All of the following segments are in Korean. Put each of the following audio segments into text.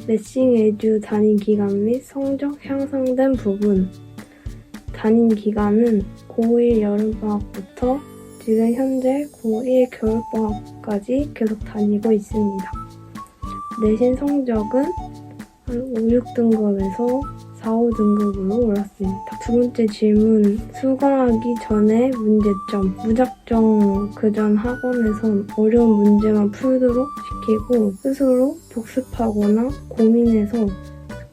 매싱 에듀 담임 기간 및 성적 향상된 부분. 담임 기간은 고1 여름방학부터 지금 현재 고1 겨울방학까지 계속 다니고 있습니다. 내신 성적은 한 5, 6등급에서 4, 5등급으로 올랐습니다. 두 번째 질문, 수강하기 전에 문제점. 무작정 그전 학원에선 어려운 문제만 풀도록 시키고 스스로 복습하거나 고민해서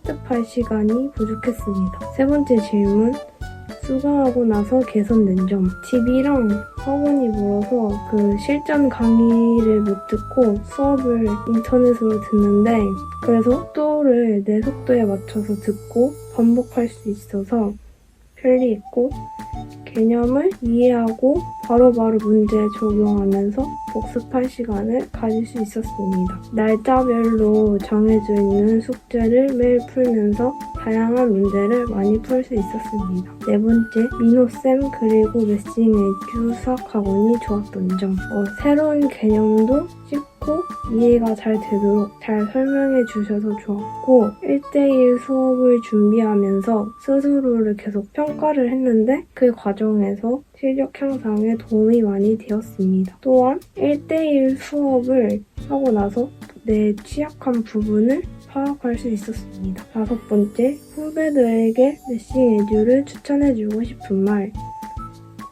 습득할 시간이 부족했습니다. 세 번째 질문, 수강하고 나서 개선된 점. 집이랑 학원이 멀어서 실전 강의를 못 듣고 수업을 인터넷으로 듣는데, 그래서 속도를 내 속도에 맞춰서 듣고 반복할 수 있어서 편리했고, 개념을 이해하고 바로바로 문제에 적용하면서 복습할 시간을 가질 수 있었습니다. 날짜별로 정해져 있는 숙제를 매일 풀면서 다양한 문제를 많이 풀 수 있었습니다. 네 번째, 민호쌤 그리고 매싱 에듀 수학학원이 좋았던 점. 새로운 개념도 쉽고 이해가 잘 되도록 잘 설명해 주셔서 좋았고, 1대1 수업을 준비하면서 스스로를 계속 평가를 했는데 그 과정에서 실력 향상에 도움이 많이 되었습니다. 또한 1대1 수업을 하고 나서 내 취약한 부분을 파악할 수 있었습니다. 다섯 번째, 후배들에게 매싱 에듀를 추천해주고 싶은 말.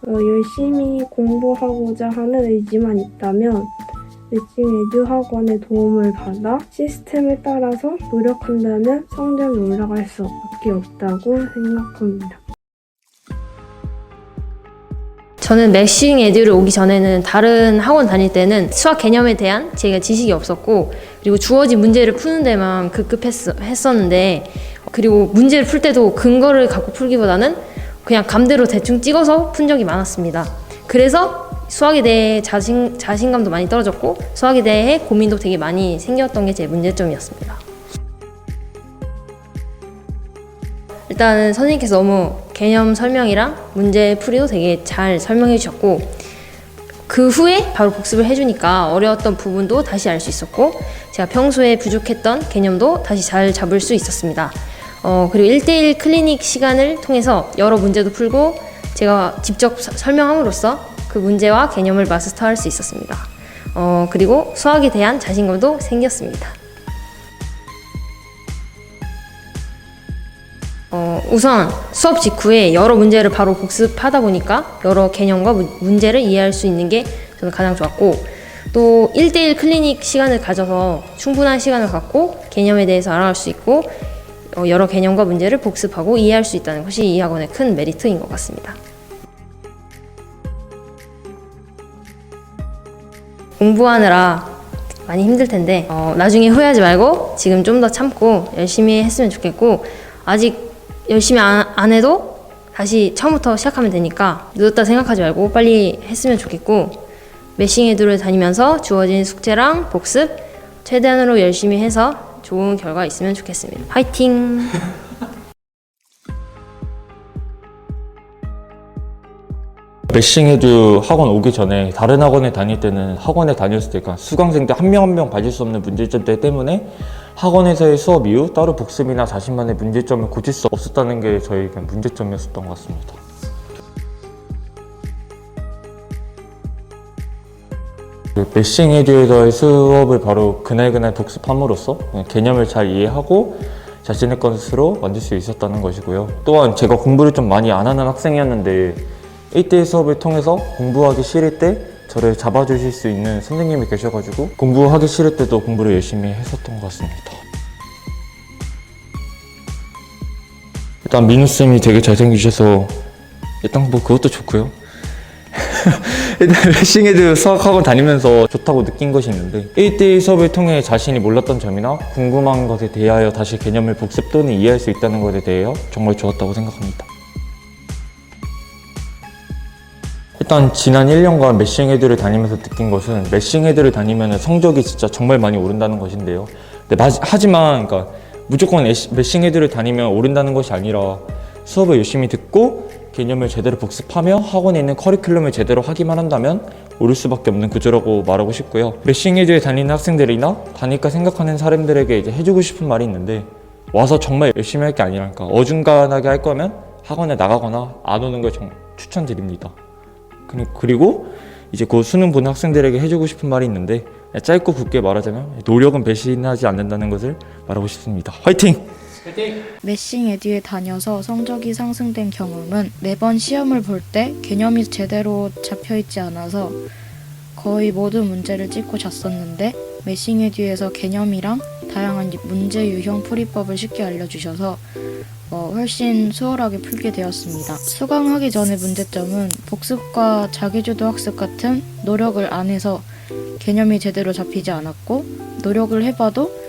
열심히 공부하고자 하는 의지만 있다면 매싱 에듀 학원의 도움을 받아 시스템을 따라서 노력한다면 성적이 올라갈 수밖에 없다고 생각합니다. 저는 매싱 에듀를 오기 전에는 다른 학원 다닐 때는 수학 개념에 대한 제가 지식이 없었고, 그리고 주어진 문제를 푸는 데만 급급했었는데, 그리고 문제를 풀 때도 근거를 갖고 풀기보다는 그냥 감대로 대충 찍어서 푼 적이 많았습니다. 그래서 수학에 대해 자신감도 많이 떨어졌고, 수학에 대해 고민도 되게 많이 생겼던 게 제 문제점이었습니다. 일단은 선생님께서 너무 개념 설명이랑 문제 풀이도 되게 잘 설명해 주셨고, 그 후에 바로 복습을 해주니까 어려웠던 부분도 다시 알 수 있었고, 제가 평소에 부족했던 개념도 다시 잘 잡을 수 있었습니다. 그리고 1대1 클리닉 시간을 통해서 여러 문제도 풀고 제가 직접 설명함으로써 그 문제와 개념을 마스터할 수 있었습니다. 그리고 수학에 대한 자신감도 생겼습니다. 우선 수업 직후에 여러 문제를 바로 복습하다 보니까 여러 개념과 문제를 이해할 수 있는 게 저는 가장 좋았고, 또 1대1 클리닉 시간을 가져서 충분한 시간을 갖고 개념에 대해서 알아갈 수 있고, 여러 개념과 문제를 복습하고 이해할 수 있다는 것이 이 학원의 큰 메리트인 것 같습니다. 공부하느라 많이 힘들 텐데 나중에 후회하지 말고 지금 좀 더 참고 열심히 했으면 좋겠고, 아직 열심히 안 해도 다시 처음부터 시작하면 되니까 늦었다 생각하지 말고 빨리 했으면 좋겠고, 매싱 에듀를 다니면서 주어진 숙제랑 복습 최대한으로 열심히 해서 좋은 결과 있으면 좋겠습니다. 화이팅! 매싱 에듀 학원 오기 전에 다른 학원에 다닐 때는 학원에 다녔을 때 수강생들 한 명 한 명 봐줄 수 없는 문제점들 때문에 학원에서의 수업 이후 따로 복습이나 자신만의 문제점을 고칠 수 없었다는 게 저희 문제점이었던 것 같습니다. 매싱 에듀에서의 수업을 바로 그날그날 복습함으로써 개념을 잘 이해하고 자신의 것으로 만들 수 있었다는 것이고요. 또한 제가 공부를 좀 많이 안 하는 학생이었는데 1대1 수업을 통해서 공부하기 싫을 때 저를 잡아주실 수 있는 선생님이 계셔가지고 공부하기 싫을 때도 공부를 열심히 했었던 것 같습니다. 일단 민우쌤이 되게 잘생기셔서 일단 그것도 좋고요. 일단 매싱 에듀 수학학원 다니면서 좋다고 느낀 것이 있는데, 1대1 수업을 통해 자신이 몰랐던 점이나 궁금한 것에 대하여 다시 개념을 복습 또는 이해할 수 있다는 것에 대해 정말 좋았다고 생각합니다. 일단 지난 1년간 매싱 에듀를 다니면서 느낀 것은, 매싱 에듀를 다니면 성적이 진짜 정말 많이 오른다는 것인데요. 하지만 무조건 매싱 에듀를 다니면 오른다는 것이 아니라 수업을 열심히 듣고 개념을 제대로 복습하며 학원에 있는 커리큘럼을 제대로 하기만 한다면 오를 수밖에 없는 구조라고 말하고 싶고요. 메싱 에듀에 다니는 학생들이나 다닐까 생각하는 사람들에게 이제 해주고 싶은 말이 있는데, 와서 정말 열심히 할 게 아니랄까, 어중간하게 할 거면 학원에 나가거나 안 오는 걸 추천드립니다. 그리고 이제 곧 수능 보는 학생들에게 해주고 싶은 말이 있는데, 짧고 굵게 말하자면 노력은 배신하지 않는다는 것을 말하고 싶습니다. 화이팅! 메싱 에듀에 다녀서 성적이 상승된 경험은 매번 시험을 볼 때 개념이 제대로 잡혀있지 않아서 거의 모든 문제를 찍고 잤었는데, 메싱 에듀에서 개념이랑 다양한 문제 유형 풀이법을 쉽게 알려주셔서 훨씬 수월하게 풀게 되었습니다. 수강하기 전의 문제점은 복습과 자기주도 학습 같은 노력을 안 해서 개념이 제대로 잡히지 않았고, 노력을 해봐도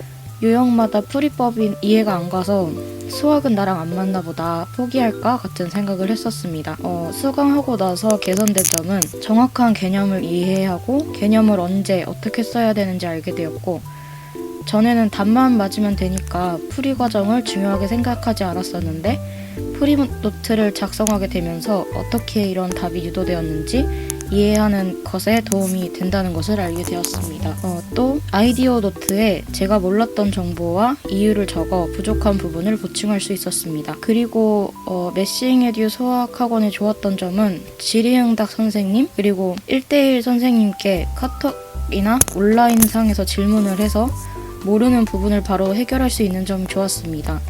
유형마다 풀이법이 이해가 안 가서 수학은 나랑 안 맞나 보다, 포기할까 같은 생각을 했었습니다. 수강하고 나서 개선된 점은 정확한 개념을 이해하고 개념을 언제 어떻게 써야 되는지 알게 되었고, 전에는 답만 맞으면 되니까 풀이 과정을 중요하게 생각하지 않았었는데, 풀이 노트를 작성하게 되면서 어떻게 이런 답이 유도되었는지 이해하는 것에 도움이 된다는 것을 알게 되었습니다. 또 아이디어 노트에 제가 몰랐던 정보와 이유를 적어 부족한 부분을 보충할 수 있었습니다. 그리고 메싱 에듀 수학학원에 좋았던 점은 질의응답 선생님, 그리고 1대1 선생님께 카톡이나 온라인상에서 질문을 해서 모르는 부분을 바로 해결할 수 있는 점이 좋았습니다.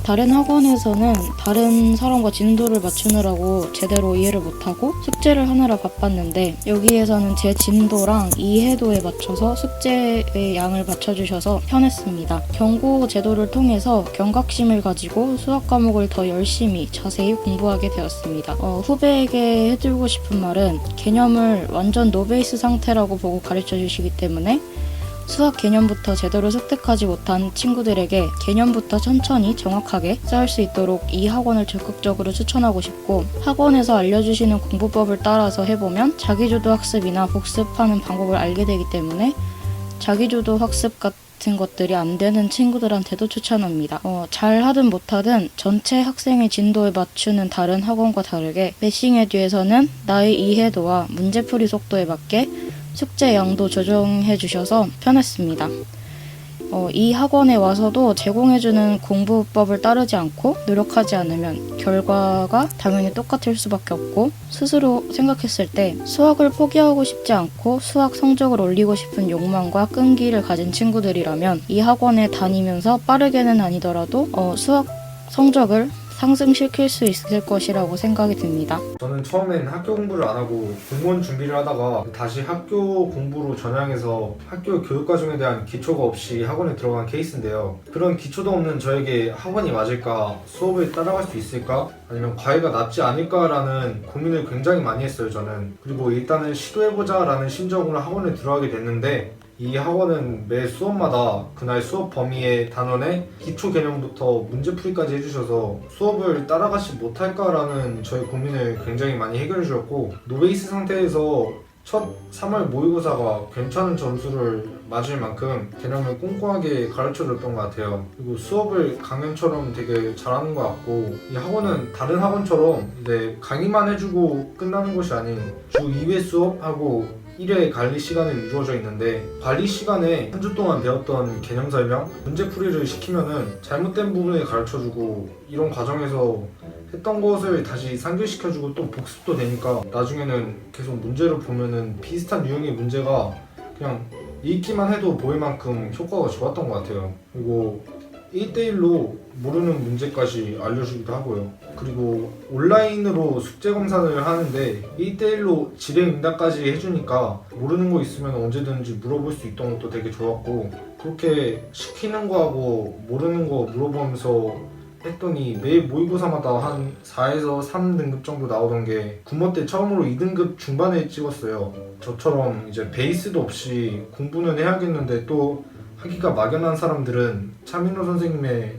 다른 학원에서는 다른 사람과 진도를 맞추느라고 제대로 이해를 못하고 숙제를 하느라 바빴는데, 여기에서는 제 진도랑 이해도에 맞춰서 숙제의 양을 맞춰주셔서 편했습니다. 경고 제도를 통해서 경각심을 가지고 수학 과목을 더 열심히 자세히 공부하게 되었습니다. 후배에게 해주고 싶은 말은 개념을 완전 노베이스 상태라고 보고 가르쳐 주시기 때문에 수학 개념부터 제대로 습득하지 못한 친구들에게 개념부터 천천히 정확하게 쌓을 수 있도록 이 학원을 적극적으로 추천하고 싶고, 학원에서 알려주시는 공부법을 따라서 해보면 자기주도 학습이나 복습하는 방법을 알게 되기 때문에 자기주도 학습 같은 것들이 안 되는 친구들한테도 추천합니다. 잘하든 못하든 전체 학생의 진도에 맞추는 다른 학원과 다르게 메싱 에듀에서는 나의 이해도와 문제풀이 속도에 맞게 숙제 양도 조정해 주셔서 편했습니다. 이 학원에 와서도 제공해주는 공부법을 따르지 않고 노력하지 않으면 결과가 당연히 똑같을 수밖에 없고, 스스로 생각했을 때 수학을 포기하고 싶지 않고 수학 성적을 올리고 싶은 욕망과 끈기를 가진 친구들이라면 이 학원에 다니면서 빠르게는 아니더라도 수학 성적을 상승시킬 수 있을 것이라고 생각이 듭니다. 저는 처음엔 학교 공부를 안 하고 공무원 준비를 하다가 다시 학교 공부로 전향해서 학교 교육 과정에 대한 기초가 없이 학원에 들어간 케이스인데요. 그런 기초도 없는 저에게 학원이 맞을까? 수업을 따라갈 수 있을까? 아니면 과외가 낫지 않을까라는 고민을 굉장히 많이 했어요, 저는. 그리고 일단은 시도해보자 라는 심정으로 학원에 들어가게 됐는데, 이 학원은 매 수업마다 그날 수업 범위의 단원의 기초 개념부터 문제풀이까지 해주셔서 수업을 따라가지 못할까라는 저의 고민을 굉장히 많이 해결해 주셨고, 노베이스 상태에서 첫 3월 모의고사가 괜찮은 점수를 맞을 만큼 개념을 꼼꼼하게 가르쳐줬던 것 같아요. 그리고 수업을 강연처럼 되게 잘하는 것 같고, 이 학원은 다른 학원처럼 이제 강의만 해주고 끝나는 것이 아닌 주 2회 수업하고 1회 관리 시간을 이루어져 있는데, 관리 시간에 한 주 동안 배웠던 개념 설명, 문제풀이를 시키면은 잘못된 부분을 가르쳐주고, 이런 과정에서 했던 것을 다시 상기시켜주고 또 복습도 되니까 나중에는 계속 문제를 보면은 비슷한 유형의 문제가 그냥 읽기만 해도 보일 만큼 효과가 좋았던 것 같아요. 그리고 1대1로 모르는 문제까지 알려주기도 하고요. 그리고 온라인으로 숙제 검사를 하는데 1대1로 질의응답까지 해주니까 모르는 거 있으면 언제든지 물어볼 수 있던 것도 되게 좋았고, 그렇게 시키는 거하고 모르는 거 물어보면서 했더니 매일 모의고사마다 한 4에서 3등급 정도 나오던 게 구모 때 처음으로 2등급 중반에 찍었어요. 저처럼 이제 베이스도 없이 공부는 해야겠는데 또 하기가 막연한 사람들은 차민호 선생님의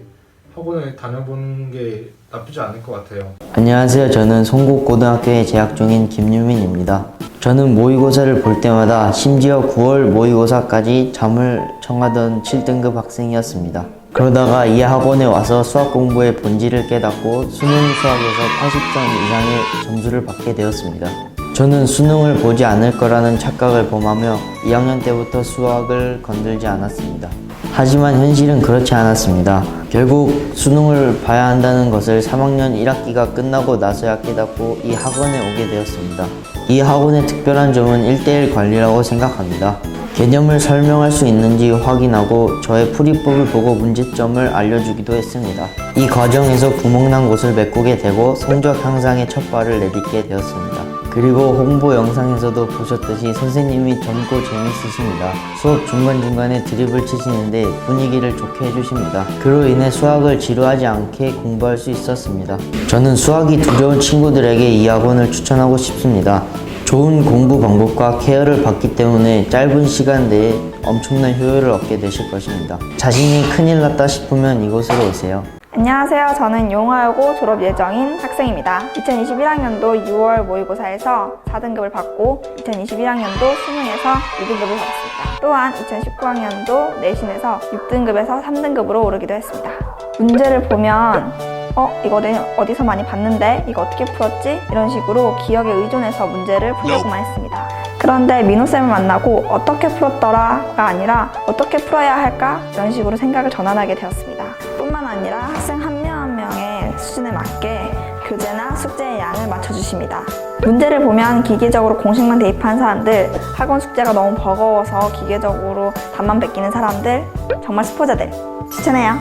학원을 다녀보는 게 나쁘지 않을 것 같아요. 안녕하세요. 저는 송곡고등학교에 재학 중인 김유민입니다. 저는 모의고사를 볼 때마다 심지어 9월 모의고사까지 잠을 청하던 7등급 학생이었습니다. 그러다가 이 학원에 와서 수학 공부의 본질을 깨닫고 수능 수학에서 80점 이상의 점수를 받게 되었습니다. 저는 수능을 보지 않을 거라는 착각을 범하며 2학년 때부터 수학을 건들지 않았습니다. 하지만 현실은 그렇지 않았습니다. 결국 수능을 봐야 한다는 것을 3학년 1학기가 끝나고 나서야 깨닫고 이 학원에 오게 되었습니다. 이 학원의 특별한 점은 1:1 관리라고 생각합니다. 개념을 설명할 수 있는지 확인하고 저의 풀이법을 보고 문제점을 알려주기도 했습니다. 이 과정에서 구멍난 곳을 메꾸게 되고 성적 향상의 첫 발을 내딛게 되었습니다. 그리고 홍보 영상에서도 보셨듯이 선생님이 젊고 재밌으십니다. 수업 중간중간에 드립을 치시는데 분위기를 좋게 해주십니다. 그로 인해 수학을 지루하지 않게 공부할 수 있었습니다. 저는 수학이 두려운 친구들에게 이 학원을 추천하고 싶습니다. 좋은 공부 방법과 케어를 받기 때문에 짧은 시간 내에 엄청난 효율을 얻게 되실 것입니다. 자신이 큰일 났다 싶으면 이곳으로 오세요. 안녕하세요. 저는 용화여고 졸업 예정인 학생입니다. 2021학년도 6월 모의고사에서 4등급을 받고 2021학년도 수능에서 2등급을 받았습니다. 또한 2019학년도 내신에서 6등급에서 3등급으로 오르기도 했습니다. 문제를 보면 이거 내가 어디서 많이 봤는데 이거 어떻게 풀었지? 이런 식으로 기억에 의존해서 문제를 풀려고만 했습니다. 그런데 민호쌤을 만나고 어떻게 풀었더라가 아니라 어떻게 풀어야 할까? 이런 식으로 생각을 전환하게 되었습니다. 뿐만 아니라 학생 한 명 한 명의 수준에 맞게 교재나 숙제의 양을 맞춰주십니다. 문제를 보면 기계적으로 공식만 대입한 사람들, 학원 숙제가 너무 버거워서 기계적으로 답만 베끼는 사람들, 정말 스포자들 추천해요.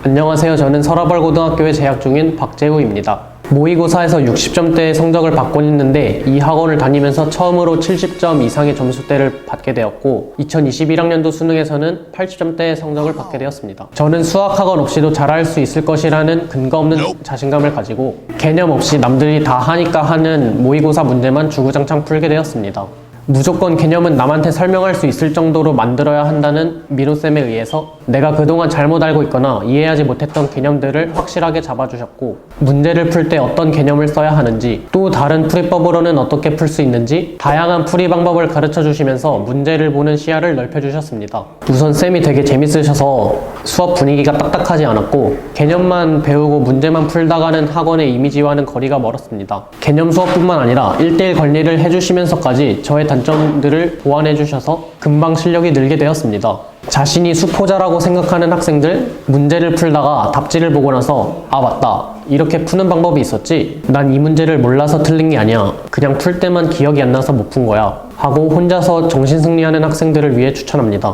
안녕하세요. 저는 서라벌고등학교에 재학 중인 박재우입니다. 모의고사에서 60점대의 성적을 받곤 했는데 이 학원을 다니면서 처음으로 70점 이상의 점수대를 받게 되었고 2021학년도 수능에서는 80점대의 성적을 받게 되었습니다. 저는 수학학원 없이도 잘할 수 있을 것이라는 근거 없는 자신감을 가지고 개념 없이 남들이 다 하니까 하는 모의고사 문제만 주구장창 풀게 되었습니다. 무조건 개념은 남한테 설명할 수 있을 정도로 만들어야 한다는 민호쌤에 의해서 내가 그동안 잘못 알고 있거나 이해하지 못했던 개념들을 확실하게 잡아주셨고 문제를 풀 때 어떤 개념을 써야 하는지 또 다른 풀이법으로는 어떻게 풀 수 있는지 다양한 풀이 방법을 가르쳐 주시면서 문제를 보는 시야를 넓혀주셨습니다. 우선 쌤이 되게 재밌으셔서 수업 분위기가 딱딱하지 않았고 개념만 배우고 문제만 풀다가는 학원의 이미지와는 거리가 멀었습니다. 개념 수업뿐만 아니라 1:1 관리를 해주시면서까지 저의 단점들을 보완해 주셔서 금방 실력이 늘게 되었습니다. 자신이 수포자라고 생각하는 학생들 문제를 풀다가 답지를 보고 나서 아 맞다 이렇게 푸는 방법이 있었지 난 이 문제를 몰라서 틀린 게 아니야 그냥 풀 때만 기억이 안 나서 못 푼 거야 하고 혼자서 정신승리하는 학생들을 위해 추천합니다.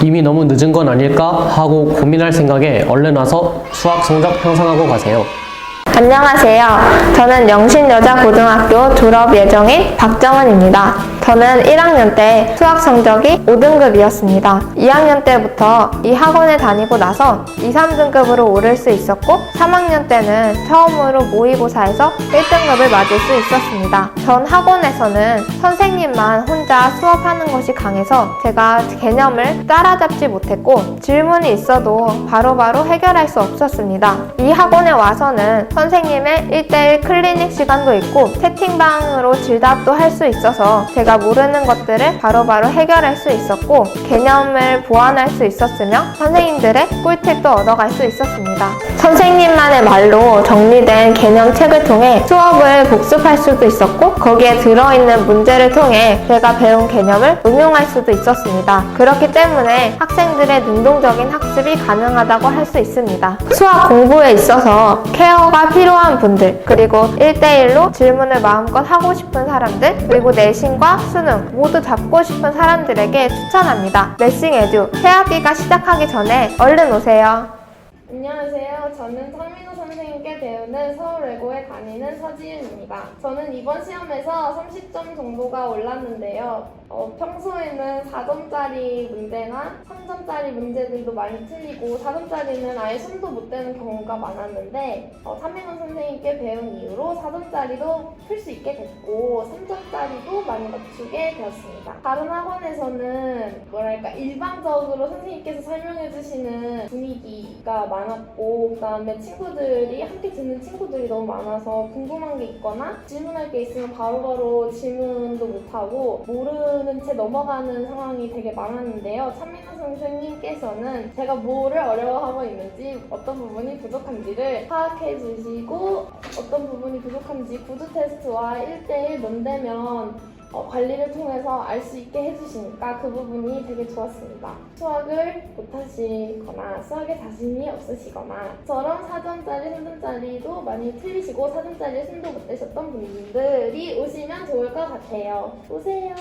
이미 너무 늦은 건 아닐까 하고 고민할 생각에 얼른 와서 수학 성적 향상하고 가세요. 안녕하세요. 저는 영신여자고등학교 졸업 예정인 박정은입니다. 저는 1학년 때 수학 성적이 5등급이었습니다. 2학년 때부터 이 학원에 다니고 나서 2, 3등급으로 오를 수 있었고 3학년 때는 처음으로 모의고사에서 1등급을 맞을 수 있었습니다. 전 학원에서는 선생님만 혼자 수업하는 것이 강해서 제가 개념을 따라잡지 못했고 질문이 있어도 바로바로 해결할 수 없었습니다. 이 학원에 와서는 선생님의 1:1 클리닉 시간도 있고 채팅방으로 질답도 할 수 있어서 제가 모르는 것들을 바로바로 해결할 수 있었고 개념을 보완할 수 있었으며 선생님들의 꿀팁도 얻어갈 수 있었습니다. 선생님만의 말로 정리된 개념책을 통해 수업을 복습할 수도 있었고 거기에 들어있는 문제를 통해 제가 배운 개념을 응용할 수도 있었습니다. 그렇기 때문에 학생들의 능동적인 학습이 가능하다고 할 수 있습니다. 수학 공부에 있어서 케어가 필요한 분들 그리고 1:1로 질문을 마음껏 하고 싶은 사람들 그리고 내신과 수능 모두 잡고 싶은 사람들에게 추천합니다. 레싱 에듀 새학기가 시작하기 전에 얼른 오세요. 안녕하세요. 저는 서민호 선생님께 배우는 서울외고에 다니는 서지윤입니다. 저는 이번 시험에서 30점 정도가 올랐는데요. 평소에는 4점짜리 문제나 3점짜리 문제들도 많이 틀리고 4점짜리는 아예 손도 못 대는 경우가 많았는데 서민호 선생님께 배운 이후로 4점짜리도 풀 수 있게 됐고 3점짜리도 많이 맞추게 되었습니다. 다른 학원에서는 일방적으로 선생님께서 설명해 주시는 분위기가 많았고 그다음에 친구들이 함께 듣는 친구들이 너무 많아서 궁금한 게 있거나 질문할 게 있으면 바로바로 질문도 못하고 모르는 저는 제 넘어가는 상황이 되게 많았는데요. 차민호 선생님께서는 제가 뭐를 어려워하고 있는지, 어떤 부분이 부족한지를 파악해 주시고, 어떤 부분이 부족한지 구두 테스트와 1대1 논대면 관리를 통해서 알 수 있게 해주시니까 그 부분이 되게 좋았습니다. 수학을 못하시거나 수학에 자신이 없으시거나 저런 4점짜리, 3점짜리도 많이 틀리시고 4점짜리에 손도 못 대셨던 분들이 오시면 좋을 것 같아요. 오세요.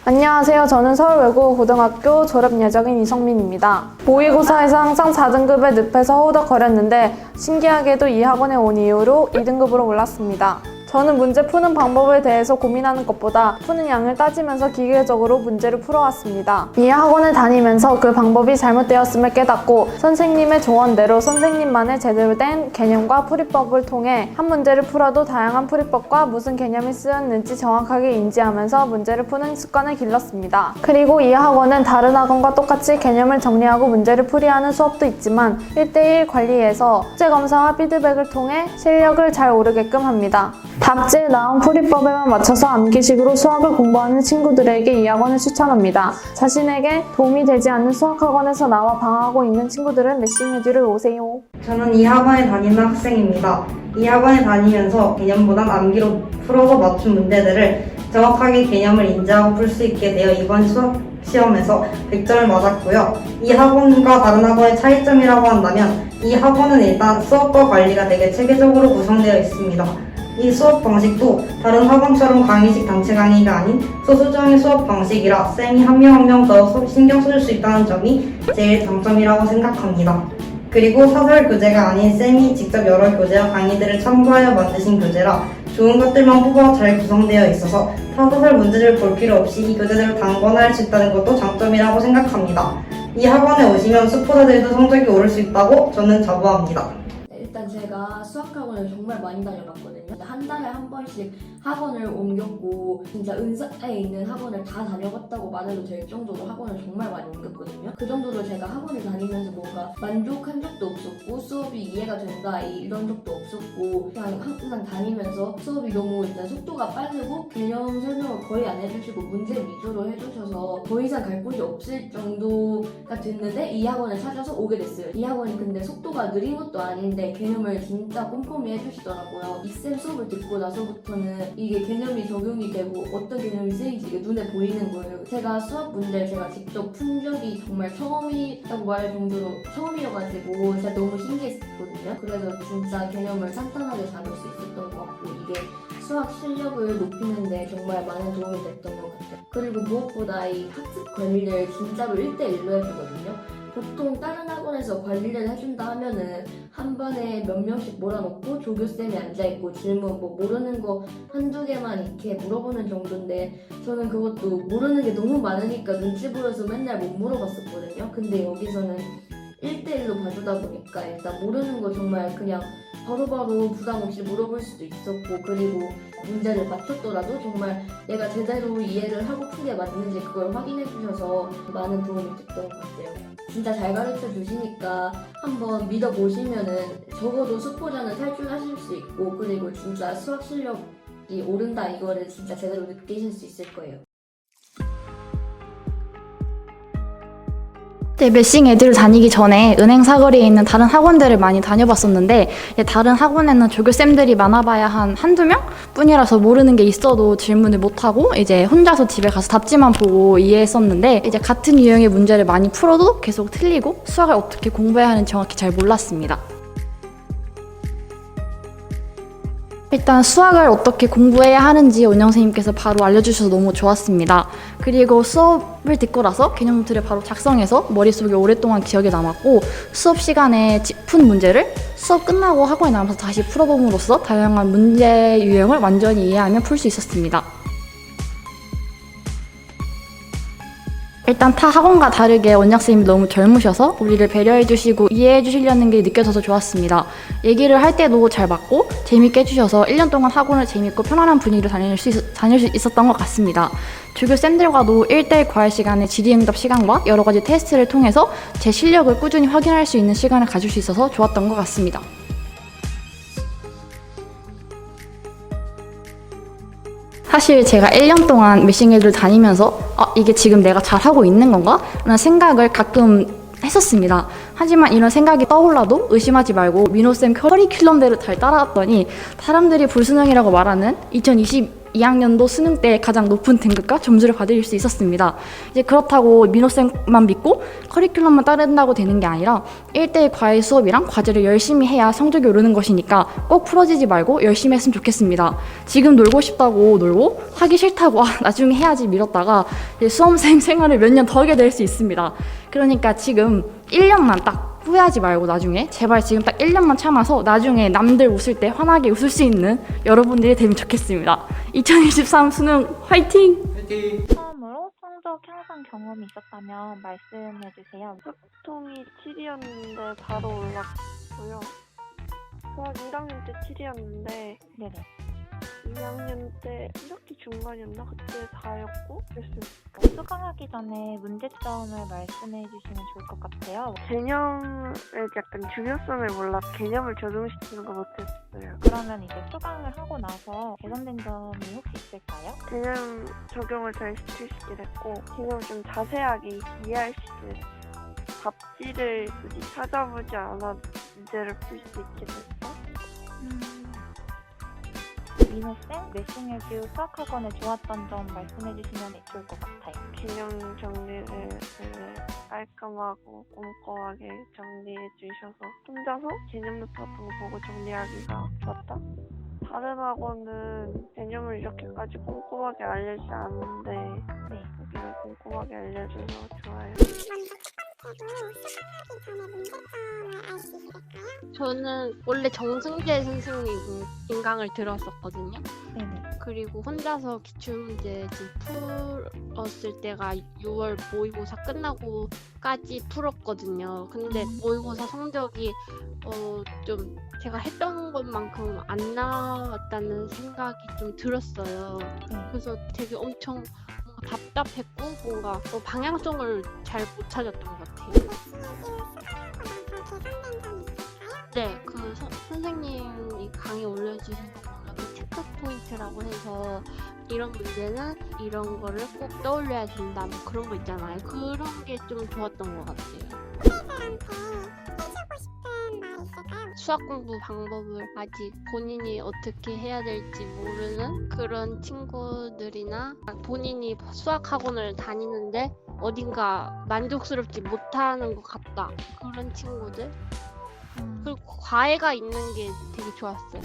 안녕하세요. 저는 서울외국어고등학교 졸업 예정인 이성민입니다. 모의고사에서 항상 4등급에 늪에서 허우덕거렸는데 신기하게도 이 학원에 온 이후로 2등급으로 올랐습니다. 저는 문제 푸는 방법에 대해서 고민하는 것보다 푸는 양을 따지면서 기계적으로 문제를 풀어왔습니다. 이 학원을 다니면서 그 방법이 잘못되었음을 깨닫고 선생님의 조언대로 선생님만의 제대로 된 개념과 풀이법을 통해 한 문제를 풀어도 다양한 풀이법과 무슨 개념이 쓰였는지 정확하게 인지하면서 문제를 푸는 습관을 길렀습니다. 그리고 이 학원은 다른 학원과 똑같이 개념을 정리하고 문제를 풀이하는 수업도 있지만 1대1 관리에서 숙제검사와 피드백을 통해 실력을 잘 오르게끔 합니다. 답지에 나온 풀이법에만 맞춰서 암기식으로 수학을 공부하는 친구들에게 이 학원을 추천합니다. 자신에게 도움이 되지 않는 수학학원에서 나와 방황하고 있는 친구들은 레싱에듀를 오세요. 저는 이 학원에 다니는 학생입니다. 이 학원에 다니면서 개념보단 암기로 풀어서 맞춘 문제들을 정확하게 개념을 인지하고 풀 수 있게 되어 이번 수학 시험에서 100점을 맞았고요. 이 학원과 다른 학원의 차이점이라고 한다면 이 학원은 일단 수업과 관리가 되게 체계적으로 구성되어 있습니다. 이 수업 방식도 다른 학원처럼 강의식 단체 강의가 아닌 소수정의 수업 방식이라 쌤이 한 명 한 명 더 신경 쓸 수 있다는 점이 제일 장점이라고 생각합니다. 그리고 사설 교재가 아닌 쌤이 직접 여러 교재와 강의들을 참고하여 만드신 교재라 좋은 것들만 뽑아 잘 구성되어 있어서 타사설 문제를 볼 필요 없이 이 교재들을 단권화 할 수 있다는 것도 장점이라고 생각합니다. 이 학원에 오시면 수포자들도 성적이 오를 수 있다고 저는 자부합니다. 일단 제가 수학학원을 정말 많이 다녀봤거든요. 한 달에 한 번씩 학원을 옮겼고 진짜 은사에 있는 학원을 다 다녀봤다고 말해도 될 정도로 학원을 정말 많이 옮겼거든요. 그 정도로 제가 학원을 다니면서 뭔가 만족한 적도 없었고 수업이 이해가 된다 이런 적도 없었고 그냥 항상 다니면서 수업이 너무 일단 속도가 빠르고 개념 설명을 거의 안 해주시고 문제 위주로 해주셔서 더 이상 갈 곳이 없을 정도가 됐는데 이 학원을 찾아서 오게 됐어요. 이 학원이 근데 속도가 느린 것도 아닌데 개념을 진짜 꼼꼼히 해주시더라고요. 이쌤 수업을 듣고 나서부터는 이게 개념이 적용이 되고 어떤 개념이 쓰이지 이게 눈에 보이는 거예요. 제가 수학 문제를 제가 직접 푼 적이 정말 처음이라고 말할 정도로 처음이어가지고 진짜 너무 신기했거든요. 그래서 진짜 개념을 간단하게 잡을 수 있었던 것 같고 이게 수학 실력을 높이는데 정말 많은 도움이 됐던 것 같아요. 그리고 무엇보다 이 학습 관리를 진짜로 1대1로 해주거든요. 보통 다른 학원에서 관리를 해준다 하면은 한 번에 몇 명씩 몰아놓고 조교쌤이 앉아있고 질문 뭐 모르는 거 한두 개만 이렇게 물어보는 정도인데 저는 그것도 모르는 게 너무 많으니까 눈치 보여서 맨날 못 물어봤었거든요. 근데 여기서는 1대1로 봐주다 보니까 일단 모르는 거 정말 그냥 바로바로 부담 없이 물어볼 수도 있었고 그리고 문제를 맞췄더라도 정말 내가 제대로 이해를 하고 푼 게 맞는지 그걸 확인해 주셔서 많은 도움이 됐던 것 같아요. 진짜 잘 가르쳐 주시니까 한번 믿어보시면은 적어도 수포자는 탈출하실 수 있고 그리고 진짜 수학 실력이 오른다 이거를 진짜 제대로 느끼실 수 있을 거예요. 네, 메싱 에듀를 다니기 전에 은행 사거리에 있는 다른 학원들을 많이 다녀봤었는데 다른 학원에는 조교쌤들이 많아봐야 한두 명 뿐이라서 모르는 게 있어도 질문을 못하고 이제 혼자서 집에 가서 답지만 보고 이해했었는데 이제 같은 유형의 문제를 많이 풀어도 계속 틀리고 수학을 어떻게 공부해야 하는지 정확히 잘 몰랐습니다. 일단 수학을 어떻게 공부해야 하는지 원영선생님께서 바로 알려주셔서 너무 좋았습니다. 그리고 수업을 듣고 나서 개념 노트를 바로 작성해서 머릿속에 오랫동안 기억에 남았고 수업 시간에 푼 문제를 수업 끝나고 학원에 나와서 다시 풀어봄으로써 다양한 문제 유형을 완전히 이해하며 풀 수 있었습니다. 일단 타 학원과 다르게 원장선생님이 너무 젊으셔서 우리를 배려해주시고 이해해주시려는 게 느껴져서 좋았습니다. 얘기를 할 때도 잘 맞고 재밌게 해주셔서 1년 동안 학원을 재밌고 편안한 분위기로 다닐 수 있었던 것 같습니다. 조교쌤들과도 1대1 과외 시간에 질의응답 시간과 여러 가지 테스트를 통해서 제 실력을 꾸준히 확인할 수 있는 시간을 가질 수 있어서 좋았던 것 같습니다. 사실 제가 1년 동안 매싱에듀를 다니면서 이게 지금 내가 잘하고 있는 건가? 라는 생각을 가끔 했었습니다. 하지만 이런 생각이 떠올라도 의심하지 말고 민호쌤 커리큘럼대로 잘 따라왔더니 사람들이 불수능이라고 말하는 2022학년도 수능 때 가장 높은 등급과 점수를 받을 수 있었습니다. 이제 그렇다고 민호쌤만 믿고 커리큘럼만 따른다고 되는 게 아니라 1대1 과외 수업이랑 과제를 열심히 해야 성적이 오르는 것이니까 꼭 풀어지지 말고 열심히 했으면 좋겠습니다. 지금 놀고 싶다고 놀고 하기 싫다고 나중에 해야지 미뤘다가 수험생 생활을 몇 년 더 하게 될 수 있습니다. 그러니까 지금 1년만 딱 후회하지 말고 나중에 제발 지금 딱 1년만 참아서 나중에 남들 웃을 때 환하게 웃을 수 있는 여러분들이 되면 좋겠습니다. 2023 수능 화이팅! 처음으로 성적 향상 경험이 있었다면 말씀해 주세요. 수학통이 7이었는데 바로 올랐고요. 수학 1학년 때 7이었는데 네네. 2학년 때 1학기 중간이었나? 그때 4였고 그랬어요. 수강하기 전에 문제점을 말씀해 주시면 좋을 것 같아요. 개념의 약간 중요성을 몰라 개념을 적용시키는 거 못했어요. 그러면 이제 수강을 하고 나서 개선된 점이 혹시 있을까요? 개념 적용을 잘 시킬 수 있게 됐고 개념을 좀 자세하게 이해할 수 있게 됐어요. 답지를 굳이 찾아보지 않아 문제를 풀 수 있게 됐어. 민호쌤, 매싱에듀 수학학원에 좋았던 점 말씀해 주시면 좋을 것 같아요. 개념 정리를 되게 깔끔하고 꼼꼼하게 정리해 주셔서 혼자서 개념 노트 같은 거 보고 정리하기가 좋았다. 다른 학원은 개념을 이렇게까지 꼼꼼하게 알려주지 않는데 여기는 꼼꼼하게 알려줘서 좋아요. 저는 원래 정승재 선생님 인강을 들었었거든요. 네네. 그리고 혼자서 기출문제 풀었을 때가 6월 모의고사 끝나고까지 풀었거든요. 근데 모의고사 성적이 좀 제가 했던 것만큼 안 나왔다는 생각이 좀 들었어요. 그래서 되게 엄청 답답했고 뭔가 방향성을 잘 못 찾았던 것 같아요. 네, 그 선생님이 강의 올려주신 거 보면 체크 포인트라고 해서 이런 문제는 이런 거를 꼭 떠올려야 된다 뭐 그런 거 있잖아요. 그런 게 좀 좋았던 것 같아요. 수학 공부 방법을 아직 본인이 어떻게 해야 될지 모르는 그런 친구들이나 본인이 수학 학원을 다니는데 어딘가 만족스럽지 못하는 것 같다 그런 친구들 그리고 과외가 있는 게 되게 좋았어요.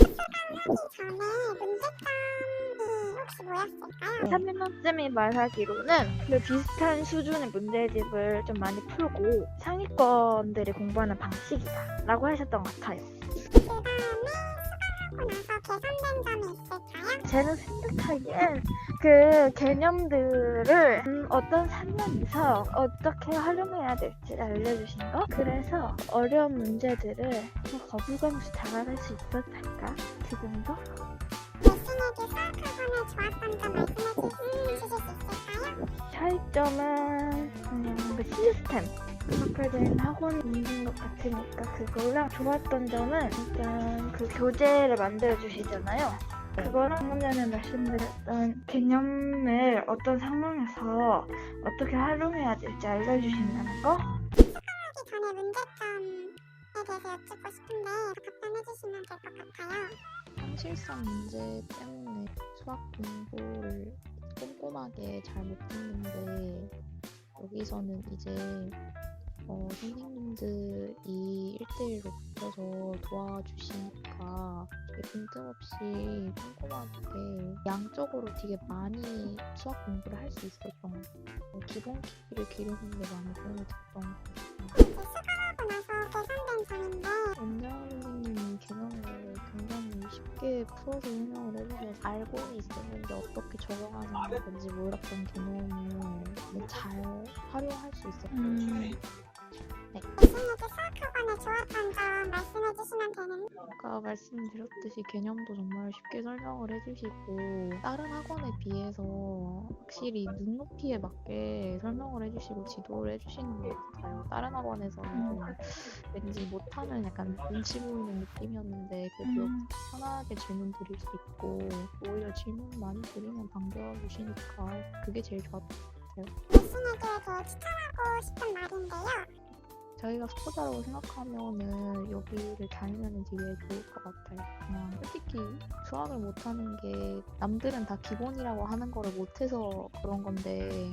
삼민호쌤이 말하기로는 그 비슷한 수준의 문제집을 좀 많이 풀고 상위권들이 공부하는 방식이다 라고 하셨던 것 같아요. 제가 생각하기엔 그 개념들을 어떤 상황에서 어떻게 활용해야 될지 알려주신 거? 그래서 어려운 문제들을 거부감 없이 다가갈 수 있었달까? 그 정도? 차이점은 그냥 그 시스템 그렇게된 학원이 있는 것 같으니까 그거랑 좋았던 점은 일단 그 교재를 만들어 주시잖아요. 그거랑 방금 전에 말씀드렸던 개념을 어떤 상황에서 어떻게 활용해야 될지 알려주신다는 거? 수강하기 전에 문제점에 대해서 여쭙고 싶은데 답변해주시면 될 것 같아요. 상실성 문제 때문에 수학 공부를 꼼꼼하게 잘 못했는데 여기서는 이제 선생님들이 1대1로 붙어서 도와주시니까 빈틈없이 꼼꼼하게 양적으로 되게 많이 수학 공부를 할 수 있었던 기본 깊이를 기르는 데 많이 도움이 됐던 것 같아요. 수강하고 나서 개선된 점인데 원장 선생님이 개념을 굉장히 쉽게 풀어서 설명을 해주셔서 알고는 있었는데 어떻게 적용하는 건지 몰랐던 개념을 잘 활용할 수 있었던 것 같아요. 매싱에듀 수학학원에 좋았던 점 말씀해주시면 되는데 아까 말씀드렸듯이 개념도 정말 쉽게 설명을 해주시고 다른 학원에 비해서 확실히 눈높이에 맞게 설명을 해주시고 지도를 해주시는 것 같아요. 다른 학원에서는 좀 왠지 못하는 약간 눈치 보이는 느낌이었는데 그래도 편하게 질문 드릴 수 있고 오히려 질문 많이 드리면 반겨주시니까 그게 제일 좋았던 것 같아요. 메싱에듀에게 추천하고 싶은 말인데요. 저희가 수포자라고 생각하면은 여기를 다니면 되게 좋을 것 같아요. 그냥 솔직히 수학을 못하는 게 남들은 다 기본이라고 하는 거를 못해서 그런 건데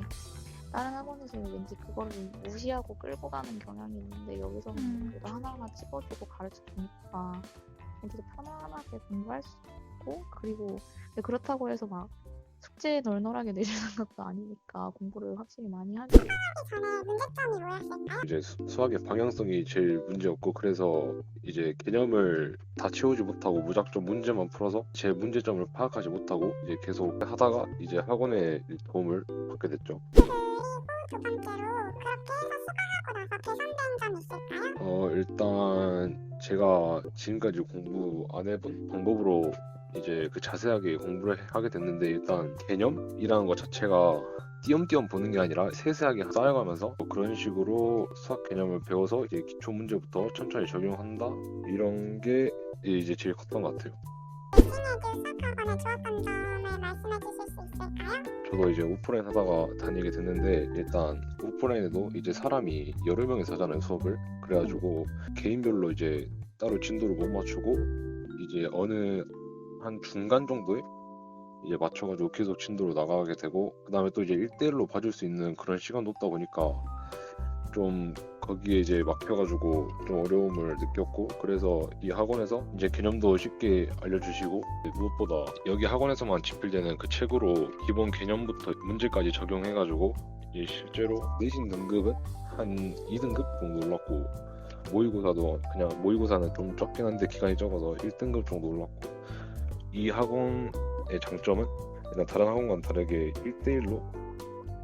다른 학원에서는 왠지 그거를 무시하고 끌고 가는 경향이 있는데 여기서는 그래도 하나하나 찍어주고 가르쳐주니까 되게 편안하게 공부할 수 있고 그리고 근데 그렇다고 해서 막 숙제 널널하게 내주는 것도 아니니까 공부를 확실히 많이 하죠. 전에 문제점이 뭐였을까요? 이제 수학의 방향성이 제일 문제였고 그래서 이제 개념을 다 채우지 못하고 무작정 문제만 풀어서 제 문제점을 파악하지 못하고 이제 계속 하다가 이제 학원의 도움을 받게 됐죠. 그리고 두 번째로 그렇게 해서 수강하고 나서 개선된 점이 있을까요? 일단 제가 지금까지 공부 안 해본 방법으로 이제 그 자세하게 공부를 하게 됐는데 일단 개념이라는 것 자체가 띄엄띄엄 보는 게 아니라 세세하게 쌓여가면서 그런 식으로 수학 개념을 배워서 이제 기초 문제부터 천천히 적용한다 이런 게 이제 제일 컸던 것 같아요. 메싱에듀 수학학원의 좋았던 점을 말씀해 주실 수 있을까요? 저도 이제 오프라인 하다가 다니게 됐는데 일단 오프라인에도 이제 사람이 여러 명이서 하잖아요 수업을. 그래가지고 개인별로 이제 따로 진도를 못 맞추고 이제 어느 한 중간 정도에 이제 맞춰가지고 계속 진도로 나가게 되고 그 다음에 또 이제 1대1로 봐줄 수 있는 그런 시간도 없다 보니까 좀 거기에 이제 막혀가지고 좀 어려움을 느꼈고 그래서 이 학원에서 이제 개념도 쉽게 알려주시고 무엇보다 여기 학원에서만 집필되는 그 책으로 기본 개념부터 문제까지 적용해가지고 이제 실제로 내신 등급은 한 2등급 정도 올랐고 모의고사도 그냥 모의고사는 좀 적긴 한데 기간이 적어서 1등급 정도 올랐고 이 학원의 장점은 일단 다른 학원과는 다르게 1대1로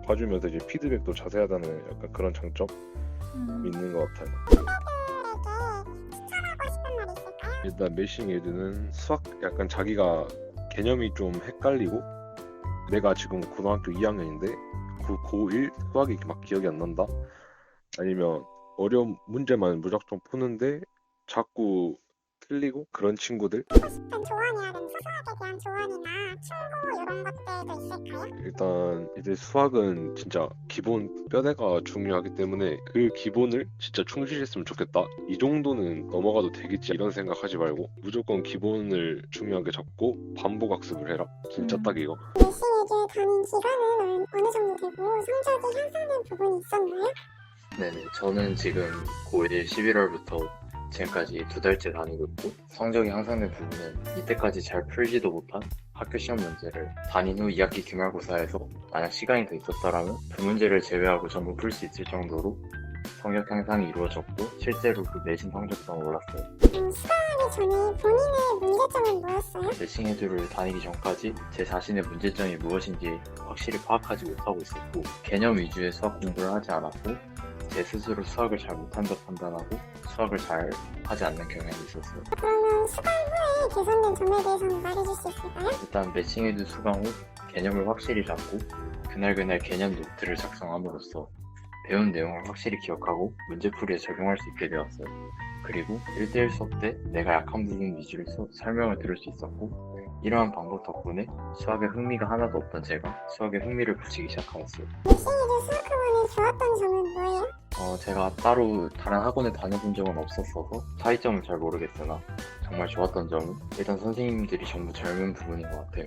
봐주면서 이제 피드백도 자세하다는 약간 그런 장점이 있는 것 같아요. 추천하고 싶은 말 있을까요? 일단 메싱에듀는 수학 약간 자기가 개념이 좀 헷갈리고 내가 지금 고등학교 2학년인데 고1 수학이 막 기억이 안 난다 아니면 어려운 문제만 무작정 푸는데 자꾸 틀리고 그런 친구들 하고 싶은 조언이라든지 수학에 대한 조언이나 충고 이런 것들도 있을까요? 일단 이제 수학은 진짜 기본 뼈대가 중요하기 때문에 그 기본을 진짜 충실했으면 좋겠다 이 정도는 넘어가도 되겠지 이런 생각하지 말고 무조건 기본을 중요하게 잡고 반복 학습을 해라 진짜 딱 이거. 메싱에듀 다닌 기간은 어느 정도 되고 성적이 향상된 부분이 있었나요? 네네, 저는 지금 고1 11월부터 지금까지 2달째 다니고 있고 성적이 향상된 부분은 이때까지 잘 풀지도 못한 학교 시험 문제를 다닌 후 2학기 기말고사에서 만약 시간이 더 있었더라면 그 문제를 제외하고 전부 풀 수 있을 정도로 성적 향상이 이루어졌고 실제로 그 내신 성적도 올랐어요. 수강하기 전에 본인의 문제점은 뭐였어요? 메싱에듀를 다니기 전까지 제 자신의 문제점이 무엇인지 확실히 파악하지 못하고 있었고 개념 위주의 수학 공부를 하지 않았고 제 스스로 수학을 잘 못한다 판단하고 수학을 잘 하지 않는 경향이 있었어요. 그러면 수강 후에 개선된 점에 대해서는 말해줄 수 있을까요? 일단 메싱에듀 수강 후 개념을 확실히 잡고 그날 개념 노트를 작성함으로써 배운 내용을 확실히 기억하고 문제풀이에 적용할 수 있게 되었어요. 그리고 1대1 수업 때 내가 약한 부분 위주로 설명을 들을 수 있었고 이러한 방법 덕분에 수학에 흥미가 하나도 없던 제가 수학에 흥미를 붙이기 시작하였어요. 메싱에듀 수학학원의 좋았던 점은 뭐예요? 제가 따로 다른 학원에 다녀본 적은 없었어서 차이점을 잘 모르겠으나 정말 좋았던 점은 일단 선생님들이 전부 젊은 부분인 것 같아요.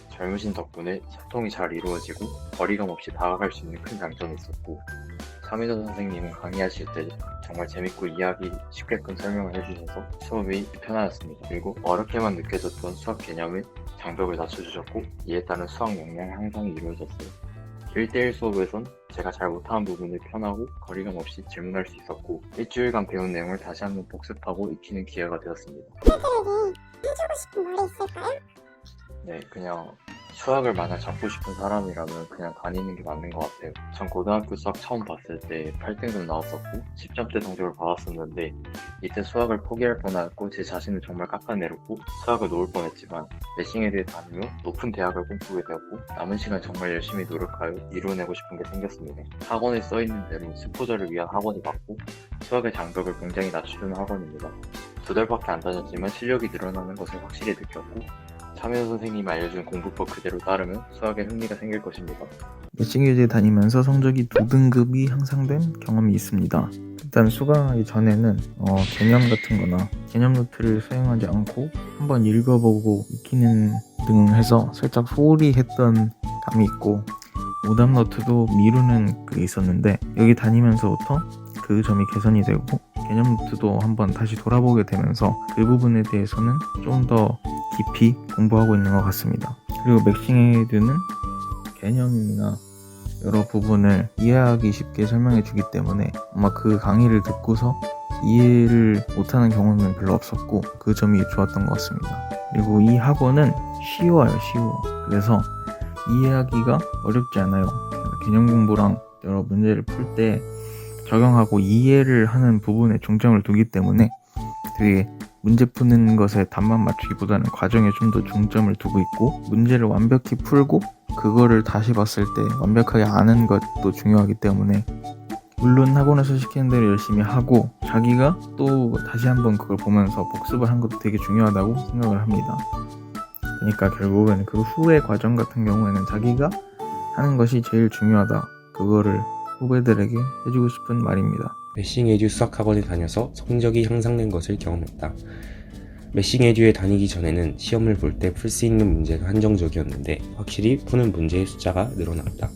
젊으신 덕분에 소통이 잘 이루어지고 거리감 없이 다가갈 수 있는 큰 장점이 있었고 차민호 선생님은 강의하실 때 정말 재밌고 이해하기 쉽게끔 설명을 해주셔서 수업이 편하였습니다. 그리고 어렵게만 느껴졌던 수학 개념에 장벽을 낮춰주셨고 이에 따른 수학 역량 향상이 이루어졌어요. 1대1 수업에선 제가 잘 못하는 부분을 편하고 거리감 없이 질문할 수 있었고 일주일간 배운 내용을 다시 한번 복습하고 익히는 기회가 되었습니다. 학생들에게 해주고 싶은 말이 있을까요? 네, 그냥 수학을 만약 잡고 싶은 사람이라면 그냥 다니는 게 맞는 것 같아요. 전 고등학교 수학 처음 봤을 때 8등급 나왔었고 10점대 성적을 받았었는데 이때 수학을 포기할 뻔하였고 제 자신을 정말 깎아내렸고 수학을 놓을 뻔했지만 메싱에듀에 다니며 높은 대학을 꿈꾸게 되었고 남은 시간 정말 열심히 노력하여 이루어내고 싶은 게 생겼습니다. 학원에 써있는 대로 스포자를 위한 학원이 맞고 수학의 장벽을 굉장히 낮추는 학원입니다. 2달밖에 안 다녔지만 실력이 늘어나는 것을 확실히 느꼈고 차민호 선생님이 알려준 공부법 그대로 따르면 수학에 흥미가 생길 것입니다. 메싱에듀에 다니면서 성적이 2등급이 향상된 경험이 있습니다. 일단 수강하기 전에는 개념 같은 거나 개념 노트를 사용하지 않고 한번 읽어보고 익히는 등 해서 살짝 소홀히 했던 감이 있고 오답 노트도 미루는 게 있었는데 여기 다니면서부터 그 점이 개선이 되고 개념 노트도 한번 다시 돌아보게 되면서 그 부분에 대해서는 좀 더 깊이 공부하고 있는 것 같습니다. 그리고 메싱에듀는 개념이나 여러 부분을 이해하기 쉽게 설명해 주기 때문에 아마 그 강의를 듣고서 이해를 못하는 경우는 별로 없었고 그 점이 좋았던 것 같습니다. 그리고 이 학원은 쉬워요. 그래서 이해하기가 어렵지 않아요. 개념 공부랑 여러 문제를 풀 때 적용하고 이해를 하는 부분에 중점을 두기 때문에 되게 문제 푸는 것에 답만 맞추기보다는 과정에 좀 더 중점을 두고 있고 문제를 완벽히 풀고 그거를 다시 봤을 때 완벽하게 아는 것도 중요하기 때문에 물론 학원에서 시키는 대로 열심히 하고 자기가 또 다시 한번 그걸 보면서 복습을 한 것도 되게 중요하다고 생각을 합니다. 그러니까 결국은 그 후의 과정 같은 경우에는 자기가 하는 것이 제일 중요하다. 그거를 후배들에게 해주고 싶은 말입니다. 메싱에듀 수학학원에 다녀서 성적이 향상된 것을 경험했다. 메싱에듀에 다니기 전에는 시험을 볼 때 풀 수 있는 문제가 한정적이었는데 확실히 푸는 문제의 숫자가 늘어났다.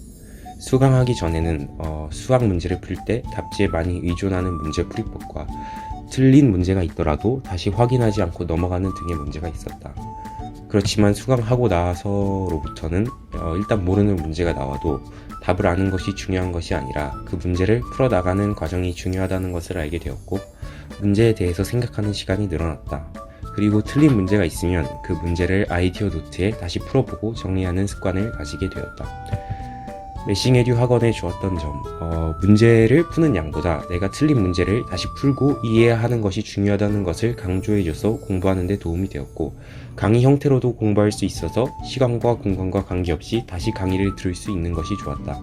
수강하기 전에는 수학 문제를 풀 때 답지에 많이 의존하는 문제풀이법과 틀린 문제가 있더라도 다시 확인하지 않고 넘어가는 등의 문제가 있었다. 그렇지만 수강하고 나서로부터는 일단 모르는 문제가 나와도 답을 아는 것이 중요한 것이 아니라 그 문제를 풀어나가는 과정이 중요하다는 것을 알게 되었고 문제에 대해서 생각하는 시간이 늘어났다. 그리고 틀린 문제가 있으면 그 문제를 아이디어 노트에 다시 풀어보고 정리하는 습관을 가지게 되었다. 메싱에듀 학원에 주었던 점, 문제를 푸는 양보다 내가 틀린 문제를 다시 풀고 이해하는 것이 중요하다는 것을 강조해줘서 공부하는 데 도움이 되었고 강의 형태로도 공부할 수 있어서 시간과 공간과 관계없이 다시 강의를 들을 수 있는 것이 좋았다.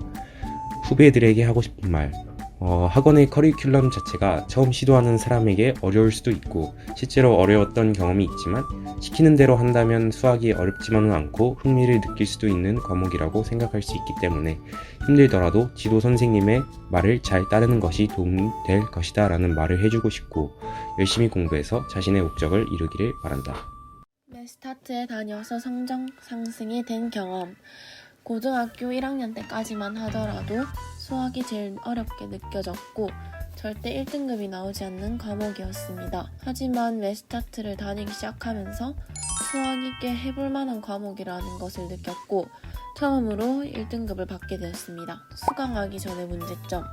후배들에게 하고 싶은 말, 학원의 커리큘럼 자체가 처음 시도하는 사람에게 어려울 수도 있고 실제로 어려웠던 경험이 있지만 시키는 대로 한다면 수학이 어렵지만은 않고 흥미를 느낄 수도 있는 과목이라고 생각할 수 있기 때문에 힘들더라도 지도 선생님의 말을 잘 따르는 것이 도움이 될 것이다 라는 말을 해주고 싶고 열심히 공부해서 자신의 목적을 이루기를 바란다. 메스타트에 다녀서 성적 상승이 된 경험. 고등학교 1학년 때까지만 하더라도 수학이 제일 어렵게 느껴졌고 절대 1등급이 나오지 않는 과목이었습니다. 하지만 메스타트를 다니기 시작하면서 수학이 꽤 해볼 만한 과목이라는 것을 느꼈고 처음으로 1등급을 받게 되었습니다. 수강하기 전의 문제점.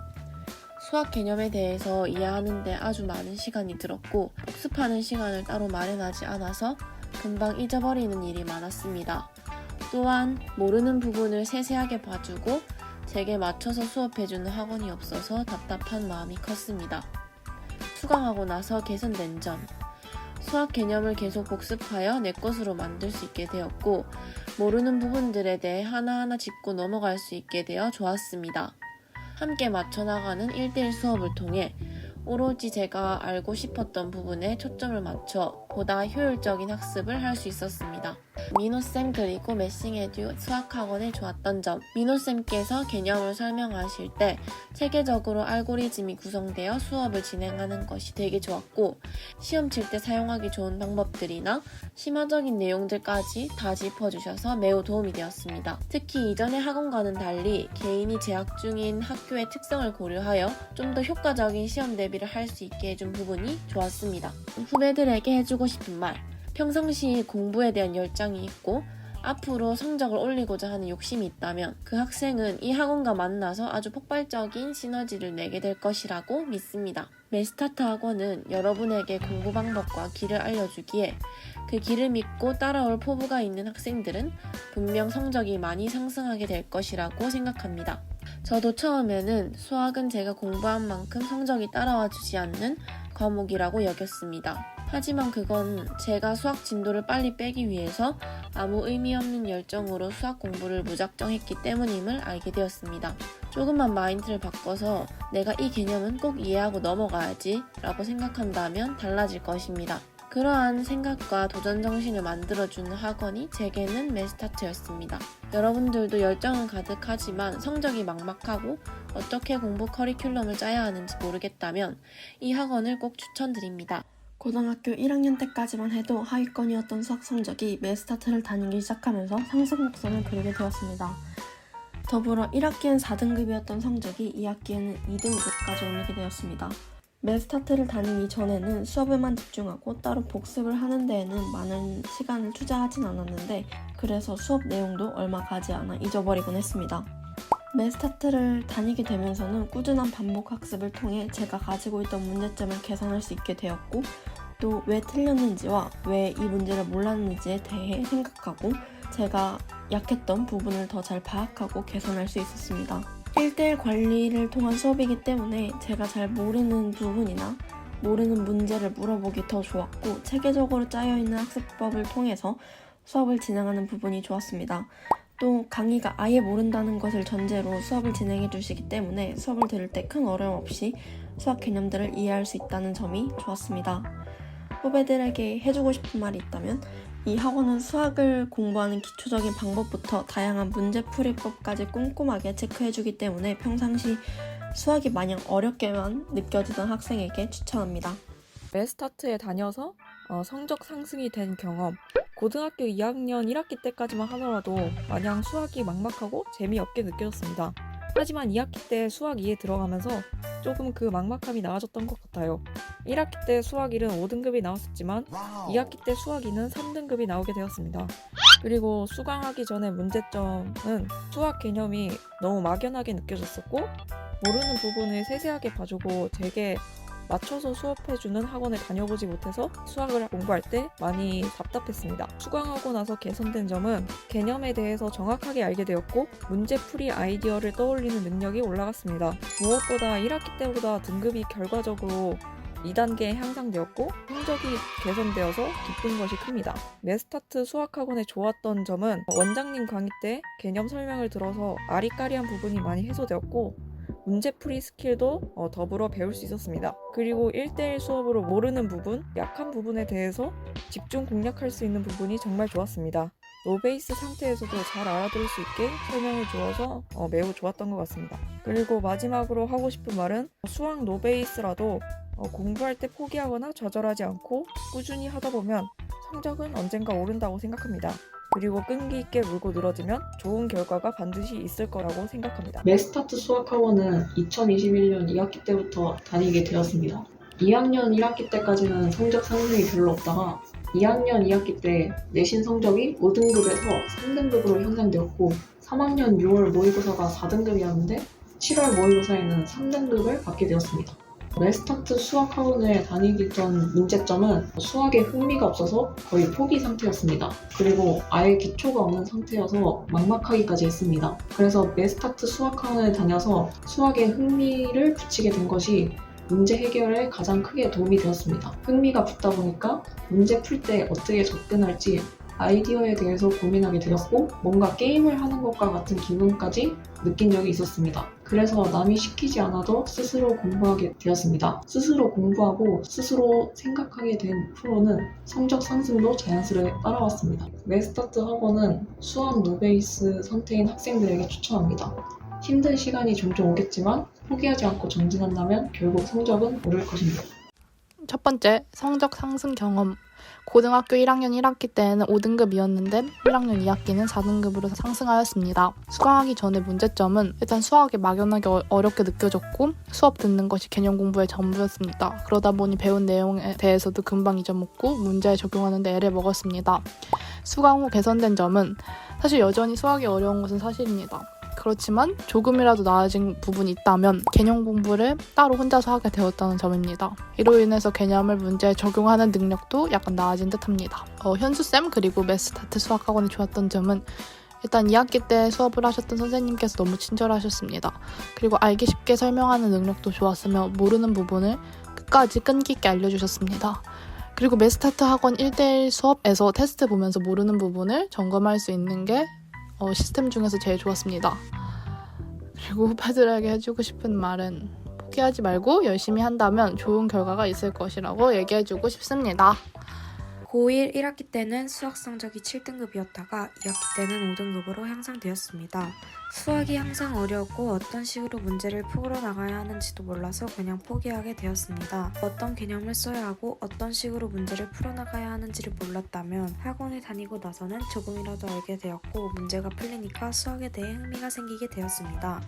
수학 개념에 대해서 이해하는 데 아주 많은 시간이 들었고 복습하는 시간을 따로 마련하지 않아서 금방 잊어버리는 일이 많았습니다. 또한 모르는 부분을 세세하게 봐주고 제게 맞춰서 수업해주는 학원이 없어서 답답한 마음이 컸습니다. 수강하고 나서 개선된 점. 수학 개념을 계속 복습하여 내 것으로 만들 수 있게 되었고 모르는 부분들에 대해 하나하나 짚고 넘어갈 수 있게 되어 좋았습니다. 함께 맞춰나가는 1대1 수업을 통해 오로지 제가 알고 싶었던 부분에 초점을 맞춰 보다 효율적인 학습을 할 수 있었습니다. 민호쌤 그리고 메싱에듀 수학학원에 좋았던 점. 민호쌤께서 개념을 설명하실 때 체계적으로 알고리즘이 구성되어 수업을 진행하는 것이 되게 좋았고 시험 칠 때 사용하기 좋은 방법들이나 심화적인 내용들까지 다 짚어주셔서 매우 도움이 되었습니다. 특히 이전의 학원과는 달리 개인이 재학 중인 학교의 특성을 고려하여 좀 더 효과적인 시험 대비를 할 수 있게 해준 부분이 좋았습니다. 후배들에게 해주고 싶은 말. 평상시 공부에 대한 열정이 있고 앞으로 성적을 올리고자 하는 욕심이 있다면 그 학생은 이 학원과 만나서 아주 폭발적인 시너지를 내게 될 것이라고 믿습니다. 메스타트 학원은 여러분에게 공부 방법과 길을 알려주기에 그 길을 믿고 따라올 포부가 있는 학생들은 분명 성적이 많이 상승하게 될 것이라고 생각합니다. 저도 처음에는 수학은 제가 공부한 만큼 성적이 따라와 주지 않는 과목이라고 여겼습니다. 하지만 그건 제가 수학 진도를 빨리 빼기 위해서 아무 의미 없는 열정으로 수학 공부를 무작정 했기 때문임을 알게 되었습니다. 조금만 마인드를 바꿔서 내가 이 개념은 꼭 이해하고 넘어가야지 라고 생각한다면 달라질 것입니다. 그러한 생각과 도전 정신을 만들어주는 학원이 제게는 메스타트였습니다. 여러분들도 열정은 가득하지만 성적이 막막하고 어떻게 공부 커리큘럼을 짜야 하는지 모르겠다면 이 학원을 꼭 추천드립니다. 고등학교 1학년 때까지만 해도 하위권이었던 수학 성적이 메스타트를 다니기 시작하면서 상승 곡선을 그리게 되었습니다. 더불어 1학기엔 4등급이었던 성적이 2학기에는 2등급까지 오르게 되었습니다. 메스타트를 다니기 전에는 수업에만 집중하고 따로 복습을 하는 데에는 많은 시간을 투자하진 않았는데 그래서 수업 내용도 얼마 가지 않아 잊어버리곤 했습니다. 메스타트를 다니게 되면서는 꾸준한 반복 학습을 통해 제가 가지고 있던 문제점을 개선할 수 있게 되었고 또 왜 틀렸는지와 왜 이 문제를 몰랐는지에 대해 생각하고 제가 약했던 부분을 더 잘 파악하고 개선할 수 있었습니다. 1대1 관리를 통한 수업이기 때문에 제가 잘 모르는 부분이나 모르는 문제를 물어보기 더 좋았고 체계적으로 짜여있는 학습법을 통해서 수업을 진행하는 부분이 좋았습니다. 또 강의가 아예 모른다는 것을 전제로 수업을 진행해 주시기 때문에 수업을 들을 때 큰 어려움 없이 수학 개념들을 이해할 수 있다는 점이 좋았습니다. 후배들에게 해주고 싶은 말이 있다면 이 학원은 수학을 공부하는 기초적인 방법부터 다양한 문제풀이법까지 꼼꼼하게 체크해주기 때문에 평상시 수학이 마냥 어렵게만 느껴지던 학생에게 추천합니다. 메스타트에 다녀서 성적 상승이 된 경험. 고등학교 2학년 1학기 때까지만 하더라도 마냥 수학이 막막하고 재미없게 느껴졌습니다. 하지만 2학기 때 수학 2에 들어가면서 조금 그 막막함이 나아졌던 것 같아요. 1학기 때 수학 1은 5등급이 나왔었지만 2학기 때 수학 2는 3등급이 나오게 되었습니다. 그리고 수강하기 전에 문제점은 수학 개념이 너무 막연하게 느껴졌었고 모르는 부분을 세세하게 봐주고 되게 맞춰서 수업해주는 학원을 다녀보지 못해서 수학을 공부할 때 많이 답답했습니다. 수강하고 나서 개선된 점은 개념에 대해서 정확하게 알게 되었고 문제풀이 아이디어를 떠올리는 능력이 올라갔습니다. 무엇보다 1학기 때보다 등급이 결과적으로 2단계에 향상되었고 성적이 개선되어서 기쁜 것이 큽니다. 메스타트 수학학원의 좋았던 점은 원장님 강의 때 개념 설명을 들어서 아리까리한 부분이 많이 해소되었고 문제풀이 스킬도 더불어 배울 수 있었습니다. 그리고 1대1 수업으로 모르는 부분, 약한 부분에 대해서 집중 공략할 수 있는 부분이 정말 좋았습니다. 노베이스 상태에서도 잘 알아들을 수 있게 설명해 주어서 매우 좋았던 것 같습니다. 그리고 마지막으로 하고 싶은 말은 수학 노베이스라도 공부할 때 포기하거나 좌절하지 않고 꾸준히 하다 보면 성적은 언젠가 오른다고 생각합니다. 그리고 끈기 있게 물고 늘어지면 좋은 결과가 반드시 있을 거라고 생각합니다. 메스타트 수학학원은 2021년 2학기 때부터 다니게 되었습니다. 2학년 1학기 때까지는 성적 상승이 별로 없다가 2학년 2학기 때 내신 성적이 5등급에서 3등급으로 향상되었고 3학년 6월 모의고사가 4등급이었는데 7월 모의고사에는 3등급을 받게 되었습니다. 메스타트 수학학원을 다니기 전 문제점은 수학에 흥미가 없어서 거의 포기 상태였습니다. 그리고 아예 기초가 없는 상태여서 막막하기까지 했습니다. 그래서 메스타트 수학학원을 다녀서 수학에 흥미를 붙이게 된 것이 문제 해결에 가장 크게 도움이 되었습니다. 흥미가 붙다 보니까 문제 풀 때 어떻게 접근할지 아이디어에 대해서 고민하게 되었고 뭔가 게임을 하는 것과 같은 기분까지 느낀 적이 있었습니다. 그래서 남이 시키지 않아도 스스로 공부하게 되었습니다. 스스로 공부하고 스스로 생각하게 된 프로는 성적 상승도 자연스레 따라왔습니다. 메스타트 학원은 수학 노베이스 상태인 학생들에게 추천합니다. 힘든 시간이 종종 오겠지만 포기하지 않고 전진한다면 결국 성적은 오를 것입니다. 첫 번째, 성적 상승 경험. 고등학교 1학년 1학기 때는 5등급이었는데 1학년 2학기는 4등급으로 상승하였습니다. 수강하기 전의 문제점은 일단 수학이 막연하게 어렵게 느껴졌고 수업 듣는 것이 개념 공부의 전부였습니다. 그러다 보니 배운 내용에 대해서도 금방 잊어먹고 문제에 적용하는 데 애를 먹었습니다. 수강 후 개선된 점은 사실 여전히 수학이 어려운 것은 사실입니다. 그렇지만 조금이라도 나아진 부분이 있다면 개념 공부를 따로 혼자서 하게 되었다는 점입니다. 이로 인해서 개념을 문제에 적용하는 능력도 약간 나아진 듯합니다. 현수쌤 그리고 메스타트 수학학원이 좋았던 점은 일단 2학기 때 수업을 하셨던 선생님께서 너무 친절하셨습니다. 그리고 알기 쉽게 설명하는 능력도 좋았으며 모르는 부분을 끝까지 끈기 있게 알려주셨습니다. 그리고 메스타트 학원 1대1 수업에서 테스트 보면서 모르는 부분을 점검할 수 있는 게 시스템 중에서 제일 좋았습니다. 그리고 후배들에게 해주고 싶은 말은 포기하지 말고 열심히 한다면 좋은 결과가 있을 것이라고 얘기해주고 싶습니다. 고1 1학기 때는 수학 성적이 7등급이었다가 2학기 때는 5등급으로 향상되었습니다. 수학이 항상 어려웠고 어떤 식으로 문제를 풀어나가야 하는지도 몰라서 그냥 포기하게 되었습니다. 어떤 개념을 써야 하고 어떤 식으로 문제를 풀어나가야 하는지를 몰랐다면 학원에 다니고 나서는 조금이라도 알게 되었고 문제가 풀리니까 수학에 대해 흥미가 생기게 되었습니다.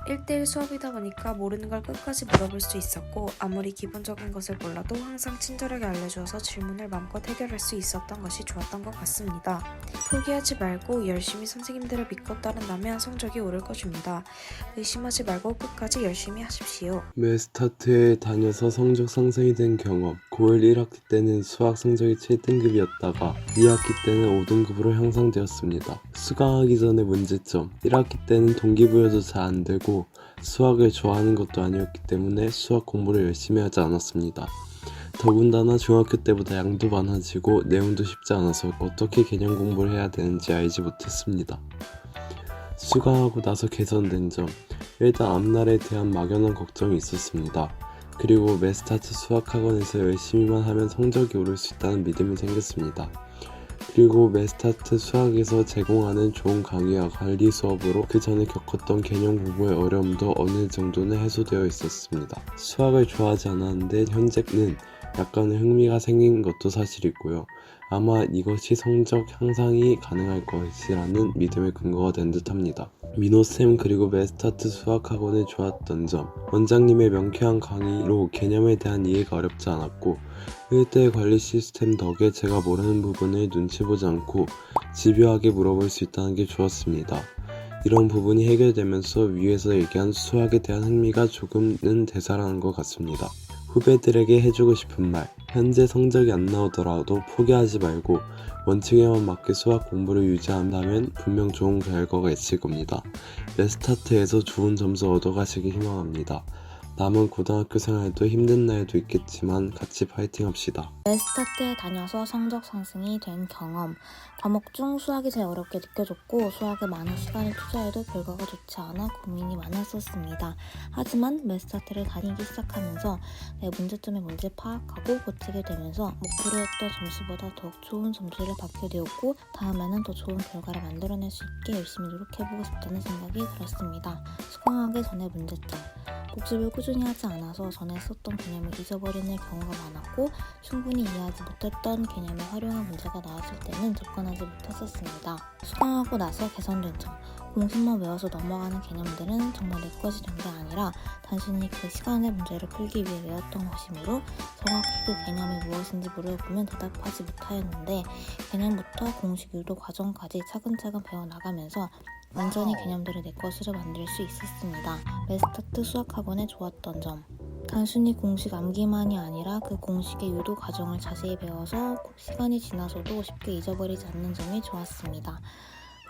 1대1 수업이다 보니까 모르는 걸 끝까지 물어볼 수 있었고 아무리 기본적인 것을 몰라도 항상 친절하게 알려주어서 질문을 마음껏 해결할 수 있었던 것이 좋았던 것 같습니다. 포기하지 말고 열심히 선생님들을 믿고 따른다면 성적이 오를 것입니다. 의심하지 말고 끝까지 열심히 하십시오. 메스타트에 다녀서 성적 상승이 된 경험. 고1 1학기 때는 수학 성적이 7등급이었다가 2학기 때는 5등급으로 향상되었습니다. 수강하기 전에 문제점. 1학기 때는 동기부여도 잘 안되고 수학을 좋아하는 것도 아니었기 때문에 수학 공부를 열심히 하지 않았습니다. 더군다나 중학교 때보다 양도 많아지고 내용도 쉽지 않아서 어떻게 개념 공부를 해야 되는지 알지 못했습니다. 수강하고 나서 개선된 점. 일단 앞날에 대한 막연한 걱정이 있었습니다. 그리고 메스타트 수학학원에서 열심히만 하면 성적이 오를 수 있다는 믿음이 생겼습니다. 그리고 메스타트 수학에서 제공하는 좋은 강의와 관리 수업으로 그 전에 겪었던 개념 공부의 어려움도 어느 정도는 해소되어 있었습니다. 수학을 좋아하지 않았는데 현재는 약간의 흥미가 생긴 것도 사실이고요. 아마 이것이 성적 향상이 가능할 것이라는 믿음의 근거가 된 듯합니다. 민호쌤 그리고 메스타트 수학학원의 좋았던 점. 원장님의 명쾌한 강의로 개념에 대한 이해가 어렵지 않았고 1대1 관리 시스템 덕에 제가 모르는 부분을 눈치 보지 않고 집요하게 물어볼 수 있다는 게 좋았습니다. 이런 부분이 해결되면서 위에서 얘기한 수학에 대한 흥미가 조금은 되살아난 것 같습니다. 후배들에게 해주고 싶은 말. 현재 성적이 안 나오더라도 포기하지 말고 원칙에만 맞게 수학 공부를 유지한다면 분명 좋은 결과가 있을 겁니다. 메스타트에서 좋은 점수 얻어가시길 희망합니다. 남은 고등학교 생활도 힘든 날도 있겠지만 같이 파이팅 합시다. 메스타트에 다녀서 성적 상승이 된 경험. 과목 중 수학이 제일 어렵게 느껴졌고 수학에 많은 시간을 투자해도 결과가 좋지 않아 고민이 많았었습니다. 하지만 메스타트를 다니기 시작하면서 내 문제점에 먼저 파악하고 고치게 되면서 목표로 했던 점수보다 더욱 좋은 점수를 받게 되었고 다음에는 더 좋은 결과를 만들어낼 수 있게 열심히 노력해보고 싶다는 생각이 들었습니다. 수강하기 전에 문제점. 복습을 꾸준히 하지 않아서 전에 썼던 개념을 잊어버리는 경우가 많았고 충분히 이해하지 못했던 개념을 활용한 문제가 나왔을 때는 접근하지 못했었습니다. 수강하고 나서 개선된 점. 공식만 외워서 넘어가는 개념들은 정말 내 것이 된 게 아니라 단순히 그 시간에 문제를 풀기 위해 외웠던 것이므로 정확히 그 개념이 무엇인지 물어보면 대답하지 못하였는데 개념부터 공식 유도 과정까지 차근차근 배워나가면서 완전히 개념들을 내 것으로 만들 수 있었습니다. 메스타트 수학학원의 좋았던 점. 단순히 공식 암기만이 아니라 그 공식의 유도 과정을 자세히 배워서 시간이 지나서도 쉽게 잊어버리지 않는 점이 좋았습니다.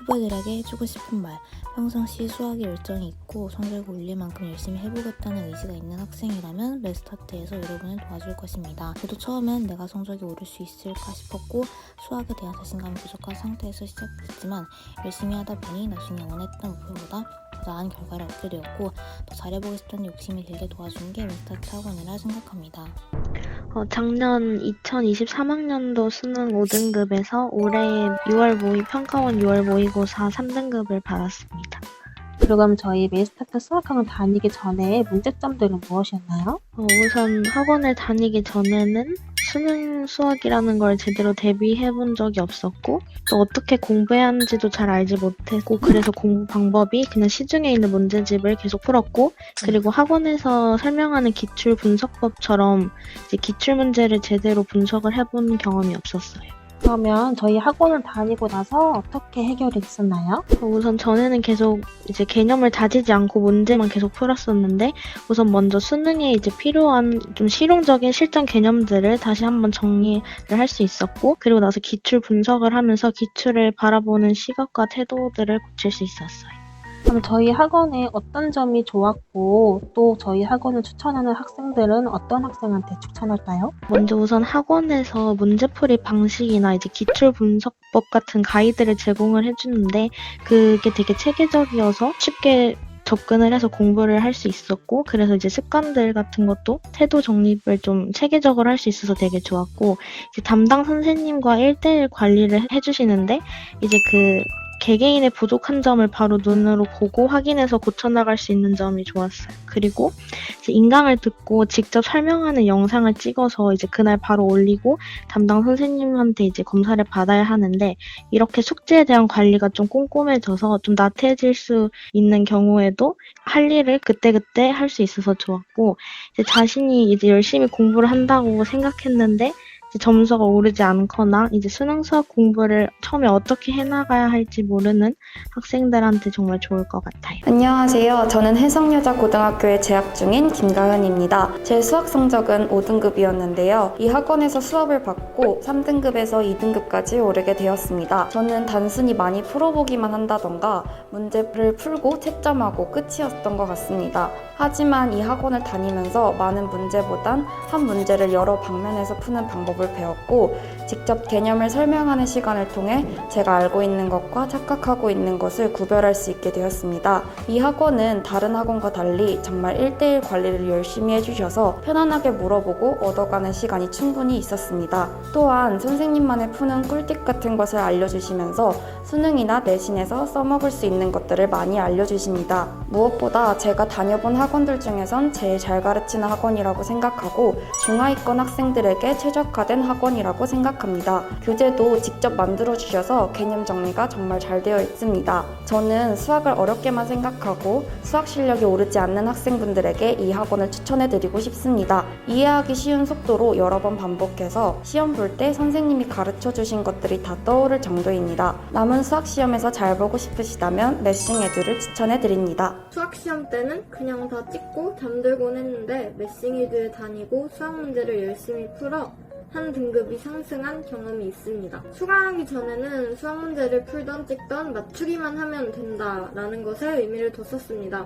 후배들에게 해주고 싶은 말. 평상시 수학에 열정이 있고 성적을 올릴 만큼 열심히 해보겠다는 의지가 있는 학생이라면 메스타트에서 여러분을 도와줄 것입니다. 저도 처음엔 내가 성적이 오를 수 있을까 싶었고 수학에 대한 자신감이 부족한 상태에서 시작했지만 열심히 하다 보니 나중에 원했던 목표보다 더 나은 결과를 얻게 되었고 더 잘해보겠다는 욕심이 들게 도와준 게 메스타트 학원이라 생각합니다. 작년 2023학년도 수능 5등급에서 올해 6월 모의 평가원 6월 모의고사 3등급을 받았습니다. 그럼 저희 메스타트 수학학원 다니기 전에 문제점들은 무엇이었나요? 우선 학원을 다니기 전에는 수능 수학이라는 걸 제대로 대비해 본 적이 없었고 또 어떻게 공부해야 하는지도 잘 알지 못했고 그래서 공부 방법이 그냥 시중에 있는 문제집을 계속 풀었고 그리고 학원에서 설명하는 기출 분석법처럼 이제 기출 문제를 제대로 분석을 해본 경험이 없었어요. 그러면 저희 학원을 다니고 나서 어떻게 해결이 됐었나요? 우선 전에는 계속 이제 개념을 다지지 않고 문제만 계속 풀었었는데 우선 먼저 수능에 이제 필요한 좀 실용적인 실전 개념들을 다시 한번 정리를 할 수 있었고 그리고 나서 기출 분석을 하면서 기출을 바라보는 시각과 태도들을 고칠 수 있었어요. 그럼 저희 학원에 어떤 점이 좋았고 또 저희 학원을 추천하는 학생들은 어떤 학생한테 추천할까요? 먼저 우선 학원에서 문제풀이 방식이나 이제 기출 분석법 같은 가이드를 제공을 해주는데 그게 되게 체계적이어서 쉽게 접근을 해서 공부를 할 수 있었고, 그래서 이제 습관들 같은 것도 태도 정립을 좀 체계적으로 할 수 있어서 되게 좋았고, 이제 담당 선생님과 1대1 관리를 해주시는데 이제 그 개개인의 부족한 점을 바로 눈으로 보고 확인해서 고쳐나갈 수 있는 점이 좋았어요. 그리고 이제 인강을 듣고 직접 설명하는 영상을 찍어서 이제 그날 바로 올리고 담당 선생님한테 이제 검사를 받아야 하는데, 이렇게 숙제에 대한 관리가 좀 꼼꼼해져서 좀 나태해질 수 있는 경우에도 할 일을 그때그때 할 수 있어서 좋았고, 이제 자신이 이제 열심히 공부를 한다고 생각했는데 점수가 오르지 않거나 이제 수능 수학 공부를 처음에 어떻게 해나가야 할지 모르는 학생들한테 정말 좋을 것 같아요. 안녕하세요. 저는 혜성여자고등학교에 재학 중인 김가은입니다. 제 수학 성적은 5등급이었는데요. 이 학원에서 수업을 받고 3등급에서 2등급까지 오르게 되었습니다. 저는 단순히 많이 풀어보기만 한다던가 문제를 풀고 채점하고 끝이었던 것 같습니다. 하지만 이 학원을 다니면서 많은 문제보단 한 문제를 여러 방면에서 푸는 방법을 배웠고, 직접 개념을 설명하는 시간을 통해 제가 알고 있는 것과 착각하고 있는 것을 구별할 수 있게 되었습니다. 이 학원은 다른 학원과 달리 정말 1대1 관리를 열심히 해주셔서 편안하게 물어보고 얻어가는 시간이 충분히 있었습니다. 또한 선생님만의 푸는 꿀팁 같은 것을 알려주시면서 수능이나 내신에서 써먹을 수 있는 것들을 많이 알려주십니다. 무엇보다 제가 다녀본 학원들 중에선 제일 잘 가르치는 학원이라고 생각하고 중하위권 학생들에게 최적화된 학원이라고 생각합니다. 교재도 직접 만들어주셔서 개념 정리가 정말 잘 되어 있습니다. 저는 수학을 어렵게만 생각하고 수학 실력이 오르지 않는 학생분들에게 이 학원을 추천해드리고 싶습니다. 이해하기 쉬운 속도로 여러 번 반복해서 시험 볼 때 선생님이 가르쳐주신 것들이 다 떠오를 정도입니다. 남은 수학 시험에서 잘 보고 싶으시다면 메싱에듀를 추천해드립니다. 수학 시험 때는 그냥 다 찍고 잠들곤 했는데 메싱에듀에 다니고 수학 문제를 열심히 풀어 한 등급이 상승한 경험이 있습니다. 수강하기 전에는 수학 문제를 풀던 찍던 맞추기만 하면 된다라는 것에 의미를 뒀었습니다.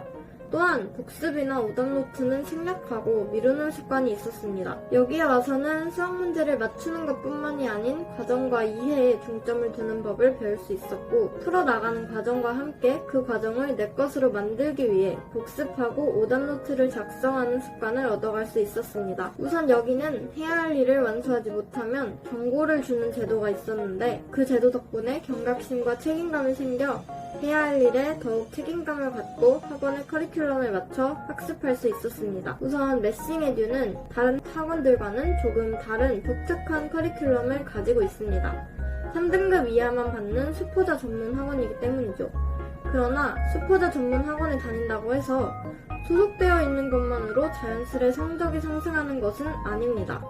또한 복습이나 오답노트는 생략하고 미루는 습관이 있었습니다. 여기에 와서는 수학 문제를 맞추는 것뿐만이 아닌 과정과 이해에 중점을 두는 법을 배울 수 있었고, 풀어나가는 과정과 함께 그 과정을 내 것으로 만들기 위해 복습하고 오답노트를 작성하는 습관을 얻어갈 수 있었습니다. 우선 여기는 해야 할 일을 완수하지 못하면 경고를 주는 제도가 있었는데, 그 제도 덕분에 경각심과 책임감이 생겨 해야 할 일에 더욱 책임감을 갖고 학원의 커리큘럼에 맞춰 학습할 수 있었습니다. 우선 메싱에듀는 다른 학원들과는 조금 다른 독특한 커리큘럼을 가지고 있습니다. 3등급 이하만 받는 수포자 전문 학원이기 때문이죠. 그러나 수포자 전문 학원에 다닌다고 해서 소속되어 있는 것만으로 자연스레 성적이 상승하는 것은 아닙니다.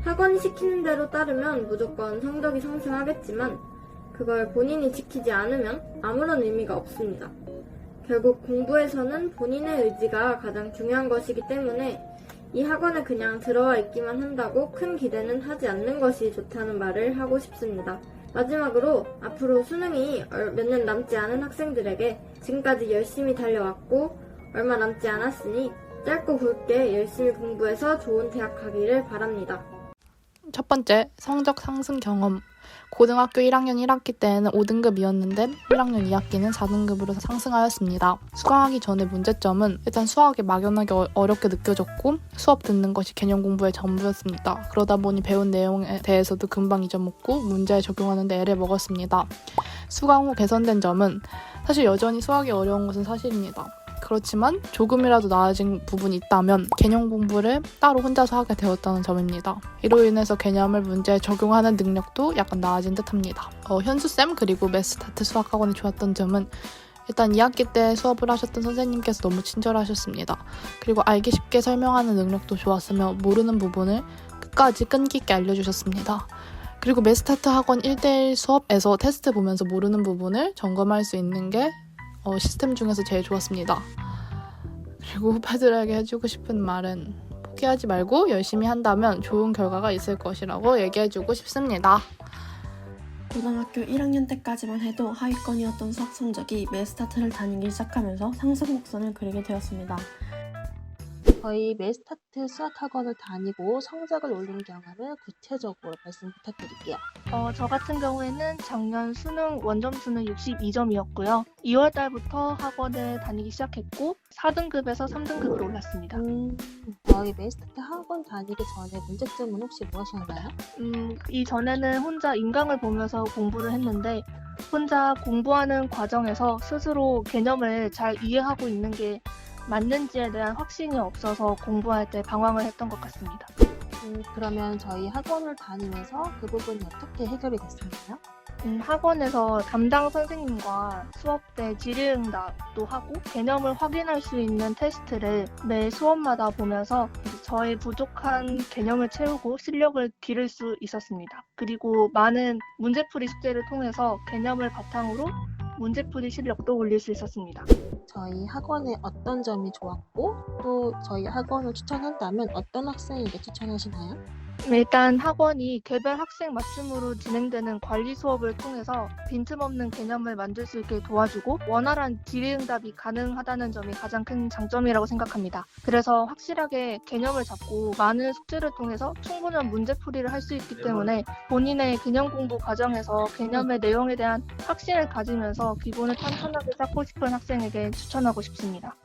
학원이 시키는 대로 따르면 무조건 성적이 상승하겠지만 그걸 본인이 지키지 않으면 아무런 의미가 없습니다. 결국 공부에서는 본인의 의지가 가장 중요한 것이기 때문에 이 학원에 그냥 들어와 있기만 한다고 큰 기대는 하지 않는 것이 좋다는 말을 하고 싶습니다. 마지막으로 앞으로 수능이 몇 년 남지 않은 학생들에게 지금까지 열심히 달려왔고 얼마 남지 않았으니 짧고 굵게 열심히 공부해서 좋은 대학 가기를 바랍니다. 첫 번째, 성적 상승 경험. 고등학교 1학년 1학기 때는 5등급이었는데 1학년 2학기는 4등급으로 상승하였습니다. 수강하기 전의 문제점은 일단 수학이 막연하게 어렵게 느껴졌고 수업 듣는 것이 개념 공부의 전부였습니다. 그러다 보니 배운 내용에 대해서도 금방 잊어먹고 문제에 적용하는 데 애를 먹었습니다. 수강 후 개선된 점은 사실 여전히 수학이 어려운 것은 사실입니다. 그렇지만 조금이라도 나아진 부분이 있다면 개념 공부를 따로 혼자서 하게 되었다는 점입니다. 이로 인해서 개념을 문제에 적용하는 능력도 약간 나아진 듯합니다. 현수쌤 그리고 메스타트 수학학원이 좋았던 점은 일단 2학기 때 수업을 하셨던 선생님께서 너무 친절하셨습니다. 그리고 알기 쉽게 설명하는 능력도 좋았으며 모르는 부분을 끝까지 끈기 있게 알려주셨습니다. 그리고 메스타트 학원 1대1 수업에서 테스트 보면서 모르는 부분을 점검할 수 있는 게 시스템 중에서 제일 좋았습니다. 그리고 후배들에게 해주고 싶은 말은 포기하지 말고 열심히 한다면 좋은 결과가 있을 것이라고 얘기해주고 싶습니다. 고등학교 1학년 때까지만 해도 하위권이었던 수학 성적이 메스타트를 다니기 시작하면서 상승 곡선을 그리게 되었습니다. 저희 메스타트 수학학원을 다니고 성적을 올린 경험을 구체적으로 말씀 부탁드릴게요. 저 같은 경우에는 작년 수능 원점수는 62점이었고요. 2월 달부터 학원을 다니기 시작했고 4등급에서 3등급으로 올랐습니다. 저희 메스타트 학원 다니기 전에 문제점은 혹시 무엇이었나요? 이전에는 혼자 인강을 보면서 공부를 했는데 혼자 공부하는 과정에서 스스로 개념을 잘 이해하고 있는 게 맞는지에 대한 확신이 없어서 공부할 때 방황을 했던 것 같습니다. 그러면 저희 학원을 다니면서 그 부분이 어떻게 해결이 됐었나요? 학원에서 담당 선생님과 수업 때 질의응답도 하고 개념을 확인할 수 있는 테스트를 매 수업마다 보면서 저의 부족한 개념을 채우고 실력을 기를 수 있었습니다. 그리고 많은 문제풀이 숙제를 통해서 개념을 바탕으로 문제풀이 실력도 올릴 수 있었습니다. 저희 학원의 어떤 점이 좋았고 또 저희 학원을 추천한다면 어떤 학생에게 추천하시나요? 일단 학원이 개별 학생 맞춤으로 진행되는 관리 수업을 통해서 빈틈없는 개념을 만들 수 있게 도와주고 원활한 질의응답이 가능하다는 점이 가장 큰 장점이라고 생각합니다. 그래서 확실하게 개념을 잡고 많은 숙제를 통해서 충분한 문제풀이를 할 수 있기 때문에 본인의 개념 공부 과정에서 개념의 내용에 대한 확신을 가지면서 기본을 탄탄하게 쌓고 싶은 학생에게 추천하고 싶습니다.